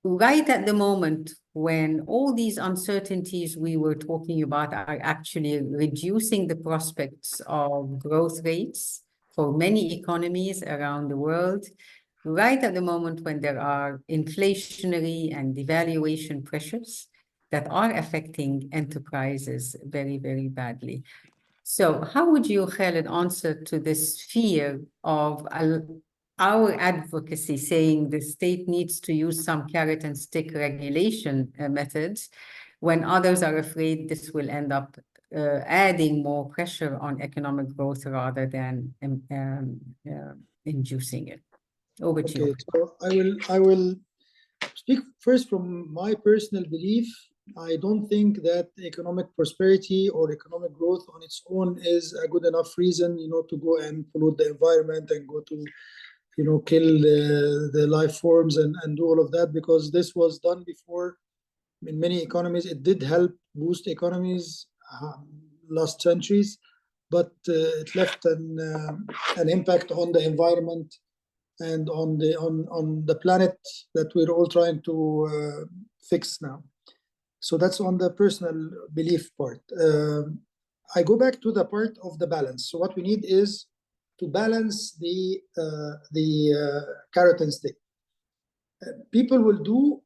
right at the moment when all these uncertainties we were talking about are actually reducing the prospects of growth rates for many economies around the world, right at the moment when there are inflationary and devaluation pressures that are affecting enterprises very, very badly? So how would you, Khaled, answer to this fear of our advocacy saying the state needs to use some carrot and stick regulation methods when others are afraid this will end up adding more pressure on economic growth rather than inducing it? Over to you. So I will speak first from my personal belief. I don't think that economic prosperity or economic growth on its own is a good enough reason, to go and pollute the environment and go to, kill the life forms and do all of that, because this was done before in many economies. It did help boost economies last centuries, but it left an impact on the environment and on the planet that we're all trying to fix now. So that's on the personal belief part. I go back to the part of the balance. So what we need is to balance the carrot and stick. People will do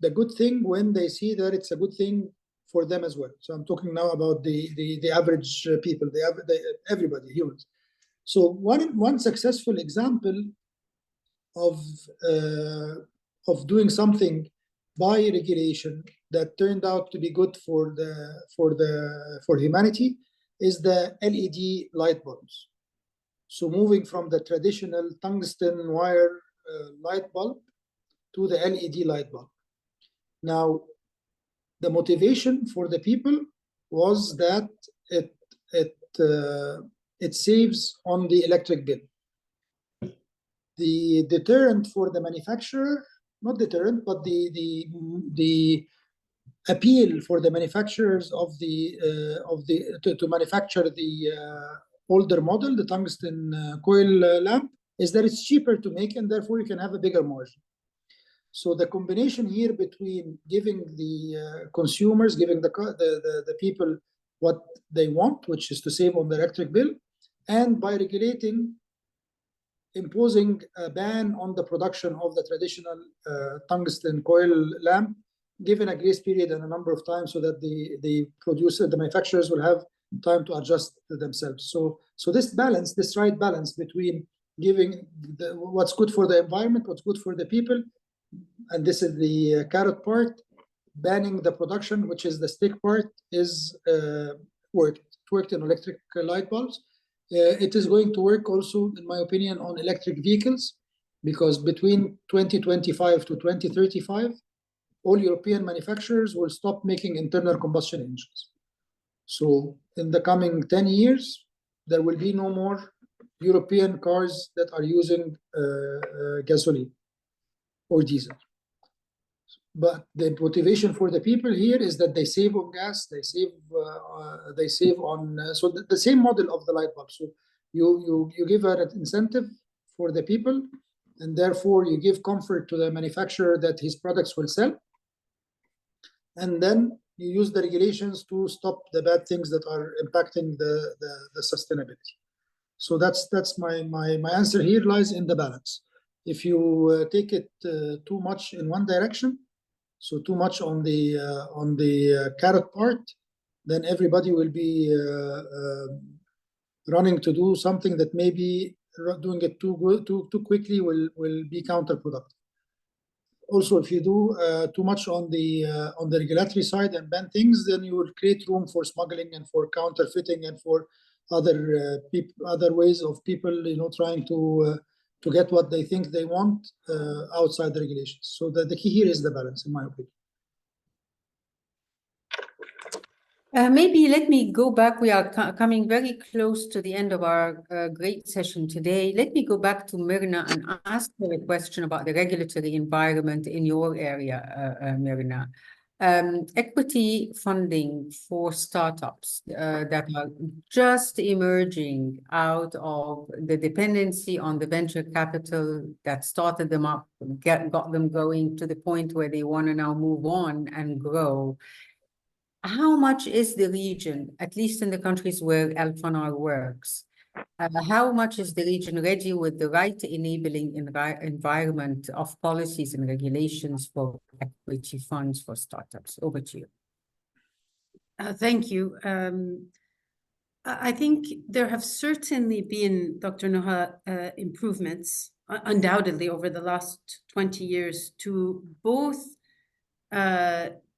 the good thing when they see that it's a good thing for them as well. So I'm talking now about the average people, everybody, humans. So one successful example of doing something by regulation that turned out to be good for humanity is the LED light bulbs. So moving from the traditional tungsten wire light bulb to the LED light bulb. Now, the motivation for the people was that it saves on the electric bill. the deterrent for the manufacturer, not deterrent, but the appeal for the manufacturers to manufacture the older model, the tungsten coil lamp, is that it's cheaper to make, and therefore you can have a bigger margin. So the combination here between giving the consumers, giving the people what they want, which is to save on the electric bill, and by regulating, imposing a ban on the production of the traditional tungsten coil lamp, given a grace period and a number of times so that the manufacturers will have time to adjust themselves. So this right balance between giving what's good for the environment, what's good for the people, and this is the carrot part, banning the production, which is the stick part, is worked. It worked in electric light bulbs. It is going to work also, in my opinion, on electric vehicles, because between 2025 to 2035, all European manufacturers will stop making internal combustion engines. So in the coming 10 years, there will be no more European cars that are using gasoline or diesel. But the motivation for the people here is that they save on gas, they save on so the same model of the light bulb. So you give an incentive for the people, and therefore you give comfort to the manufacturer that his products will sell, and then you use the regulations to stop the bad things that are impacting the sustainability. So that's my answer here lies in the balance. If you take it too much in one direction, so too much on the carrot part, then everybody will be running to do something that maybe doing it too quickly will be counterproductive. Also, if you do too much on the regulatory side and ban things, then you will create room for smuggling and for counterfeiting and for other ways of people, trying to get what they think they want outside the regulations. So the key here is the balance, in my opinion. Maybe let me go back. We are coming very close to the end of our great session today. Let me go back to Myrna and ask her a question about the regulatory environment in your area, Myrna. Equity funding for startups that are just emerging out of the dependency on the venture capital that started them up, got them going to the point where they want to now move on and grow. How much is the region, at least in the countries where Alfanar works, how much is the region ready with the right enabling environment of policies and regulations for equity funds for startups? Over to you. Thank you. I think there have certainly been, Dr. Noha, improvements, undoubtedly, over the last 20 years to both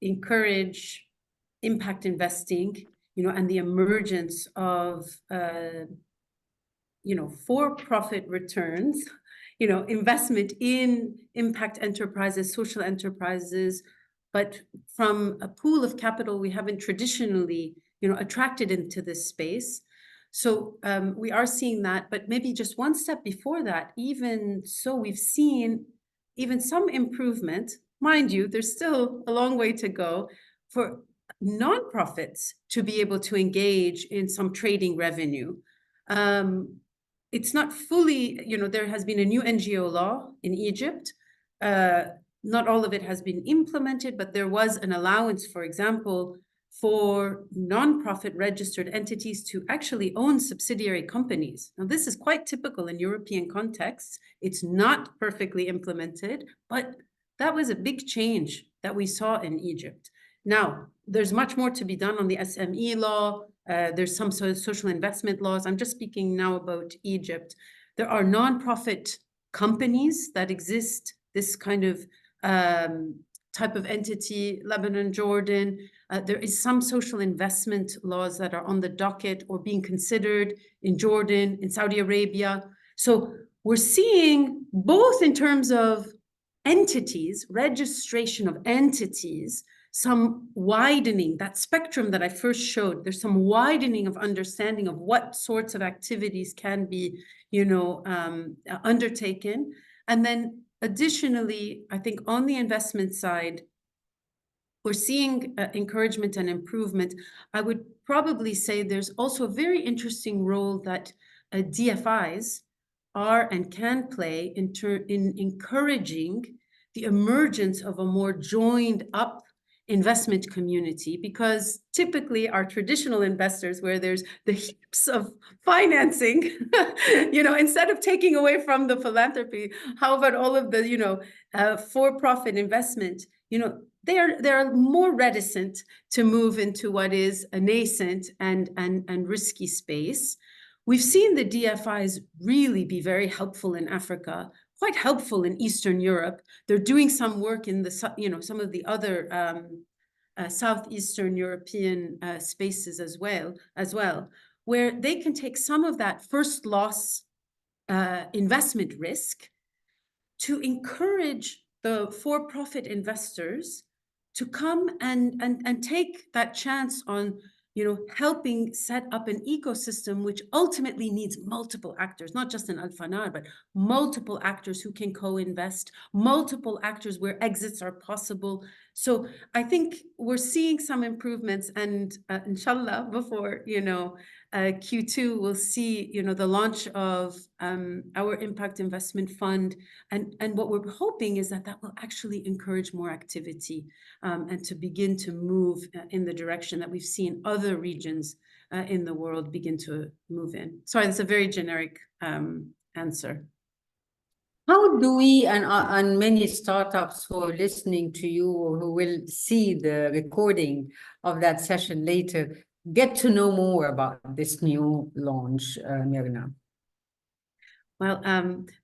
encourage impact investing, and the emergence of, for-profit returns, investment in impact enterprises, social enterprises, but from a pool of capital we haven't traditionally, attracted into this space. So we are seeing that, but maybe just one step before that, even so, we've seen even some improvement. Mind you, there's still a long way to go for nonprofits to be able to engage in some trading revenue. It's not fully, there has been a new NGO law in Egypt. Not all of it has been implemented, but there was an allowance, for example, for nonprofit registered entities to actually own subsidiary companies. Now, this is quite typical in European contexts. It's not perfectly implemented, but that was a big change that we saw in Egypt. Now, there's much more to be done on the SME law. There's some sort of social investment laws. I'm just speaking now about Egypt. There are nonprofit companies that exist, this kind of type of entity, Lebanon, Jordan. There is some social investment laws that are on the docket or being considered in Jordan, in Saudi Arabia. So we're seeing both in terms of entities, registration of entities, some widening, that spectrum that I first showed, there's some widening of understanding of what sorts of activities can be, undertaken. And then additionally, I think on the investment side, we're seeing encouragement and improvement. I would probably say there's also a very interesting role that DFIs are and can play in encouraging the emergence of a more joined up investment community, because typically our traditional investors, where there's the heaps of financing, instead of taking away from the philanthropy, how about all of the, for-profit investment, they're more reticent to move into what is a nascent and risky space. We've seen the DFIs really be very helpful in Africa, quite helpful in Eastern Europe. They're doing some work in the, some of the other Southeastern European spaces as well, where they can take some of that first loss investment risk to encourage the for-profit investors to come and take that chance on, helping set up an ecosystem which ultimately needs multiple actors, not just an Al-Fanar, but multiple actors who can co-invest, multiple actors where exits are possible. So I think we're seeing some improvements, and inshallah, before, Q2, we'll see, the launch of our impact investment fund. And what we're hoping is that will actually encourage more activity and to begin to move in the direction that we've seen other regions in the world begin to move in. Sorry, that's a very generic answer. How do we, and many startups who are listening to you or who will see the recording of that session later, get to know more about this new launch, Myrna? Well,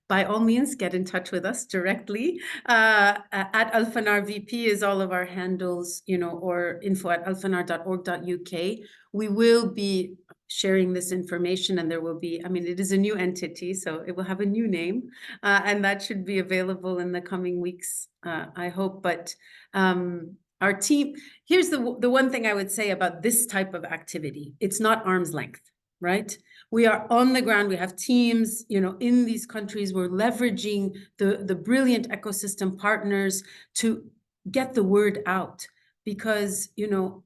by all means, get in touch with us directly. At Al-Fanar VP is all of our handles, or info@alfanar.org.uk. We will be sharing this information, and there will be, it is a new entity, so it will have a new name, and that should be available in the coming weeks, I hope. But our team, here's the one thing I would say about this type of activity: it's not arm's length, right? We are on the ground. We have teams, in these countries. We're leveraging the brilliant ecosystem partners to get the word out, because,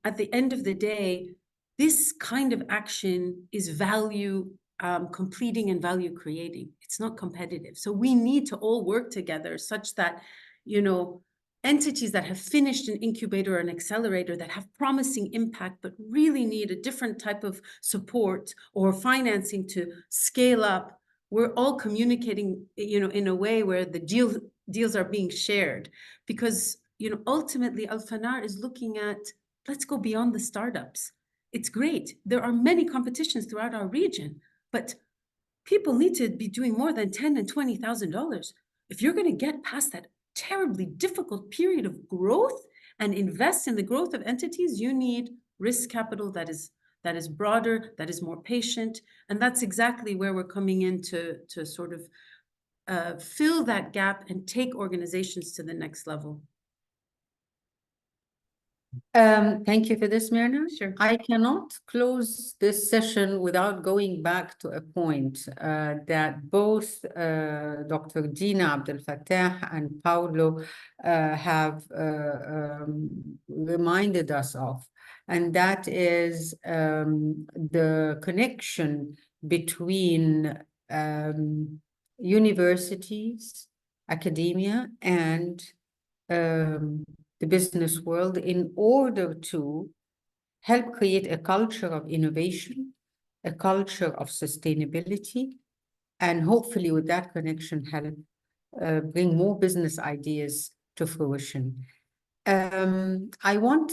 at the end of the day, this kind of action is value completing and value creating. It's not competitive. So we need to all work together such that, entities that have finished an incubator or an accelerator that have promising impact, but really need a different type of support or financing to scale up, we're all communicating, in a way where the deals are being shared. Because, ultimately Al-Fanar is looking at, let's go beyond the startups. It's great. There are many competitions throughout our region, but people need to be doing more than $10,000 and $20,000. If you're going to get past that terribly difficult period of growth and invest in the growth of entities, you need risk capital that is broader, that is more patient. And that's exactly where we're coming in to sort of fill that gap and take organizations to the next level. Thank you for this, Myrna. Sure. I cannot close this session without going back to a point that both Dr. Dina Abdel Fattah and Paulo have reminded us of, and that is the connection between universities, academia, and the business world, in order to help create a culture of innovation, a culture of sustainability, and hopefully with that connection help bring more business ideas to fruition. I want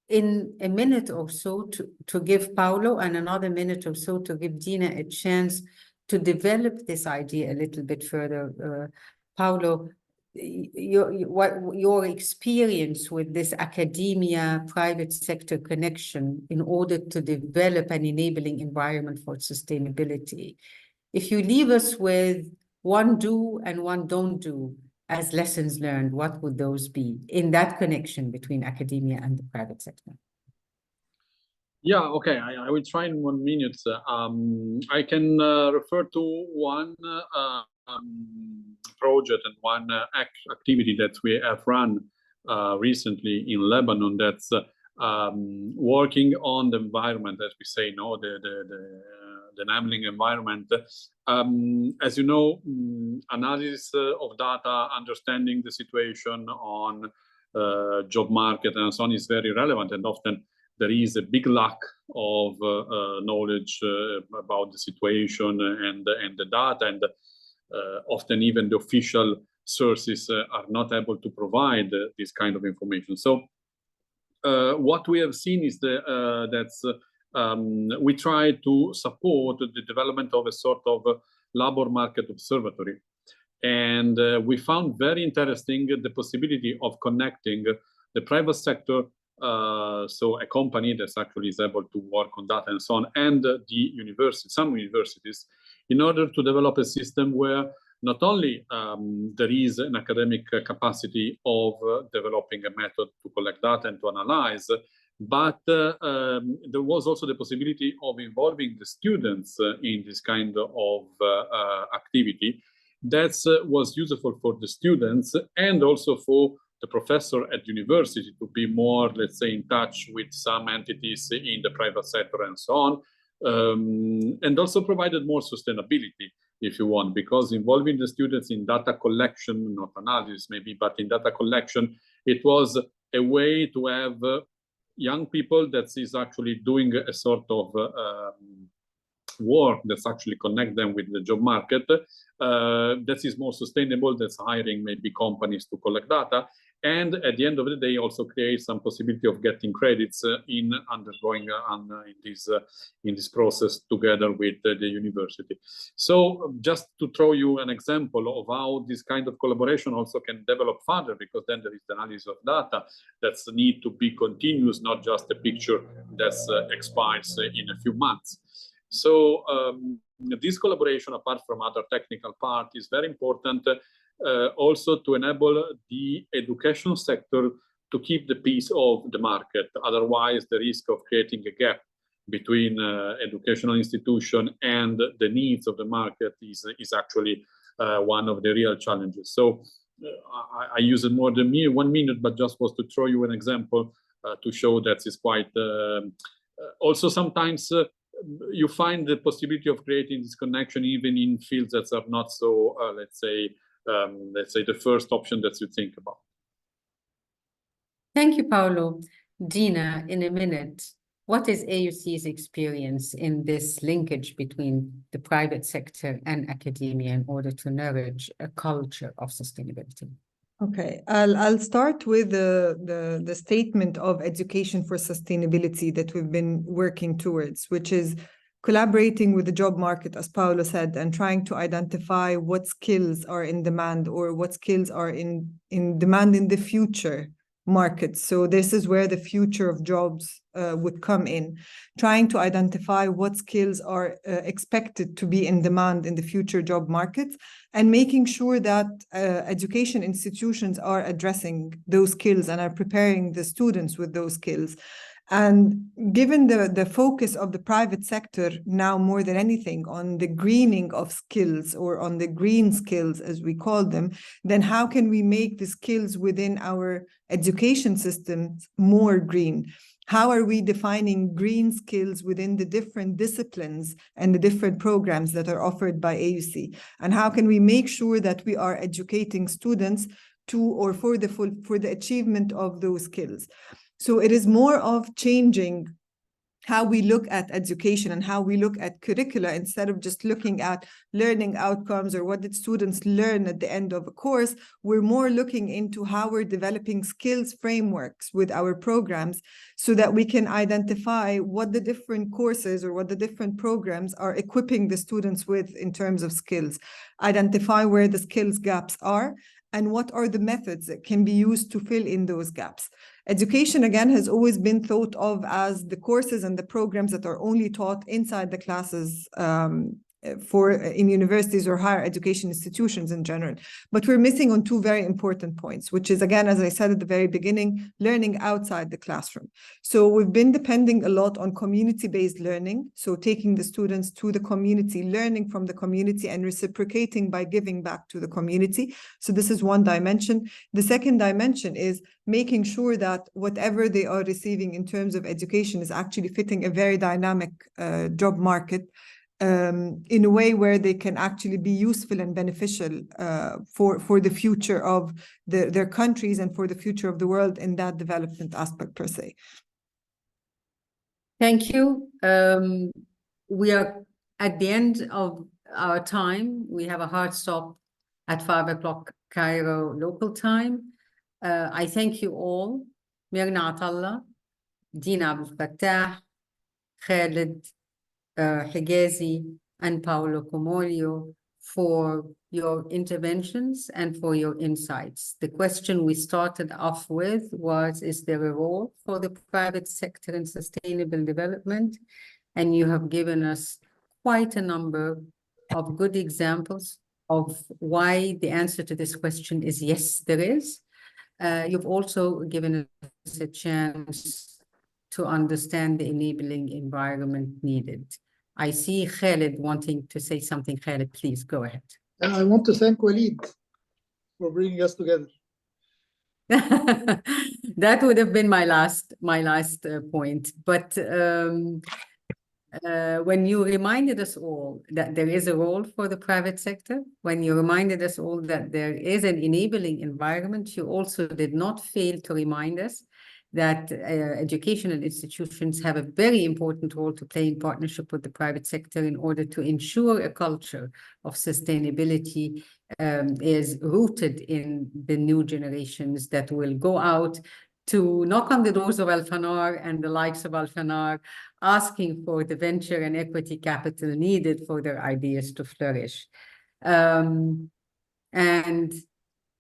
in a minute or so to give Paulo, and another minute or so to give Dina a chance to develop this idea a little bit further. Paulo, your experience with this academia private sector connection in order to develop an enabling environment for sustainability. If you leave us with one do and one don't do as lessons learned, what would those be in that connection between academia and the private sector? Yeah, okay, I will try in 1 minute. I can refer to one project and one activity that we have run recently in Lebanon that's working on the environment, as we say, no, the enabling environment. As you know, analysis of data, understanding the situation on job market and so on is very relevant, and often there is a big lack of knowledge about the situation and the data, and often even the official sources are not able to provide this kind of information. So what we have seen is that we try to support the development of a sort of labor market observatory. And we found very interesting the possibility of connecting the private sector, so a company that actually is able to work on data and so on, and the university, some universities, in order to develop a system where not only there is an academic capacity of developing a method to collect data and to analyze, but there was also the possibility of involving the students in this kind of activity. That was useful for the students and also for the professor at university to be more, let's say, in touch with some entities in the private sector and so on, and also provided more sustainability, if you want, because involving the students in data collection, not analysis maybe, but in data collection, it was a way to have young people that is actually doing a sort of work that's actually connect them with the job market, that is more sustainable, that's hiring maybe companies to collect data, and at the end of the day also create some possibility of getting credits in undergoing in this process together with the university. So just to throw you an example of how this kind of collaboration also can develop further, because then there is the analysis of data that's need to be continuous, not just a picture that expires in a few months. So this collaboration, apart from other technical part, is very important also to enable the education sector to keep the peace of the market. Otherwise, the risk of creating a gap between educational institution and the needs of the market is actually one of the real challenges. So I use it more than 1 minute, but just was to throw you an example to show that it's quite also sometimes you find the possibility of creating this connection even in fields that are not so, let's say the first option that you think about. Thank you, Paolo. Dina, in a minute, what is AUC's experience in this linkage between the private sector and academia in order to nourish a culture of sustainability? Okay, I'll start with the statement of education for sustainability that we've been working towards, which is collaborating with the job market, as Paolo said, and trying to identify what skills are in demand or what skills are in demand in the future market. So this is where the future of jobs would come in, trying to identify what skills are expected to be in demand in the future job markets, and making sure that education institutions are addressing those skills and are preparing the students with those skills. And given the focus of the private sector now more than anything on the greening of skills, or on the green skills as we call them, then how can we make the skills within our education systems more green? How are we defining green skills within the different disciplines and the different programs that are offered by AUC? And how can we make sure that we are educating students to or for the achievement of those skills? So it is more of changing how we look at education and how we look at curricula, instead of just looking at learning outcomes or what did students learn at the end of a course. We're more looking into how we're developing skills frameworks with our programs so that we can identify what the different courses or what the different programs are equipping the students with in terms of skills, identify where the skills gaps are, and what are the methods that can be used to fill in those gaps. Education, again, has always been thought of as the courses and the programs that are only taught inside the classes in universities or higher education institutions in general. But we're missing on two very important points, which is, again, as I said at the very beginning, learning outside the classroom. So we've been depending a lot on community-based learning, so taking the students to the community, learning from the community and reciprocating by giving back to the community. So this is one dimension. The second dimension is making sure that whatever they are receiving in terms of education is actually fitting a very dynamic job market in a way where they can actually be useful and beneficial for the future of their countries and for the future of the world in that development aspect per se. Thank you. We are at the end of our time. We have a hard stop at 5 o'clock Cairo local time. I thank you all. Mirna Atallah, Dina Abdel Fattah, Khaled Higazi, and Paolo Comolio for your interventions and for your insights. The question we started off with was, is there a role for the private sector in sustainable development? And you have given us quite a number of good examples of why the answer to this question is yes, there is. You've also given us a chance to understand the enabling environment needed. I see Khaled wanting to say something. Khaled, please go ahead. I want to thank Walid for bringing us together. That would have been my last point. But when you reminded us all that there is a role for the private sector, when you reminded us all that there is an enabling environment, you also did not fail to remind us that educational institutions have a very important role to play in partnership with the private sector in order to ensure a culture of sustainability is rooted in the new generations that will go out to knock on the doors of Al-Fanar and the likes of Al-Fanar, asking for the venture and equity capital needed for their ideas to flourish. And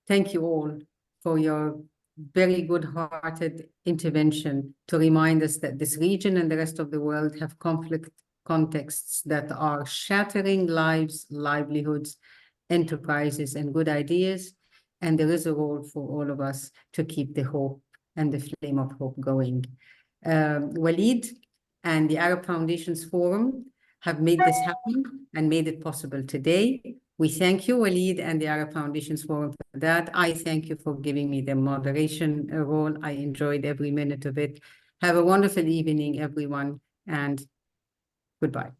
thank you all for your very good-hearted intervention to remind us that this region and the rest of the world have conflict contexts that are shattering lives, livelihoods, enterprises, and good ideas. And there is a role for all of us to keep the hope and the flame of hope going. Walid and the Arab Foundations Forum have made this happen and made it possible today. We thank you, Walid, and the Arab Foundations Forum for that. I thank you for giving me the moderation role. I enjoyed every minute of it. Have a wonderful evening, everyone, and goodbye.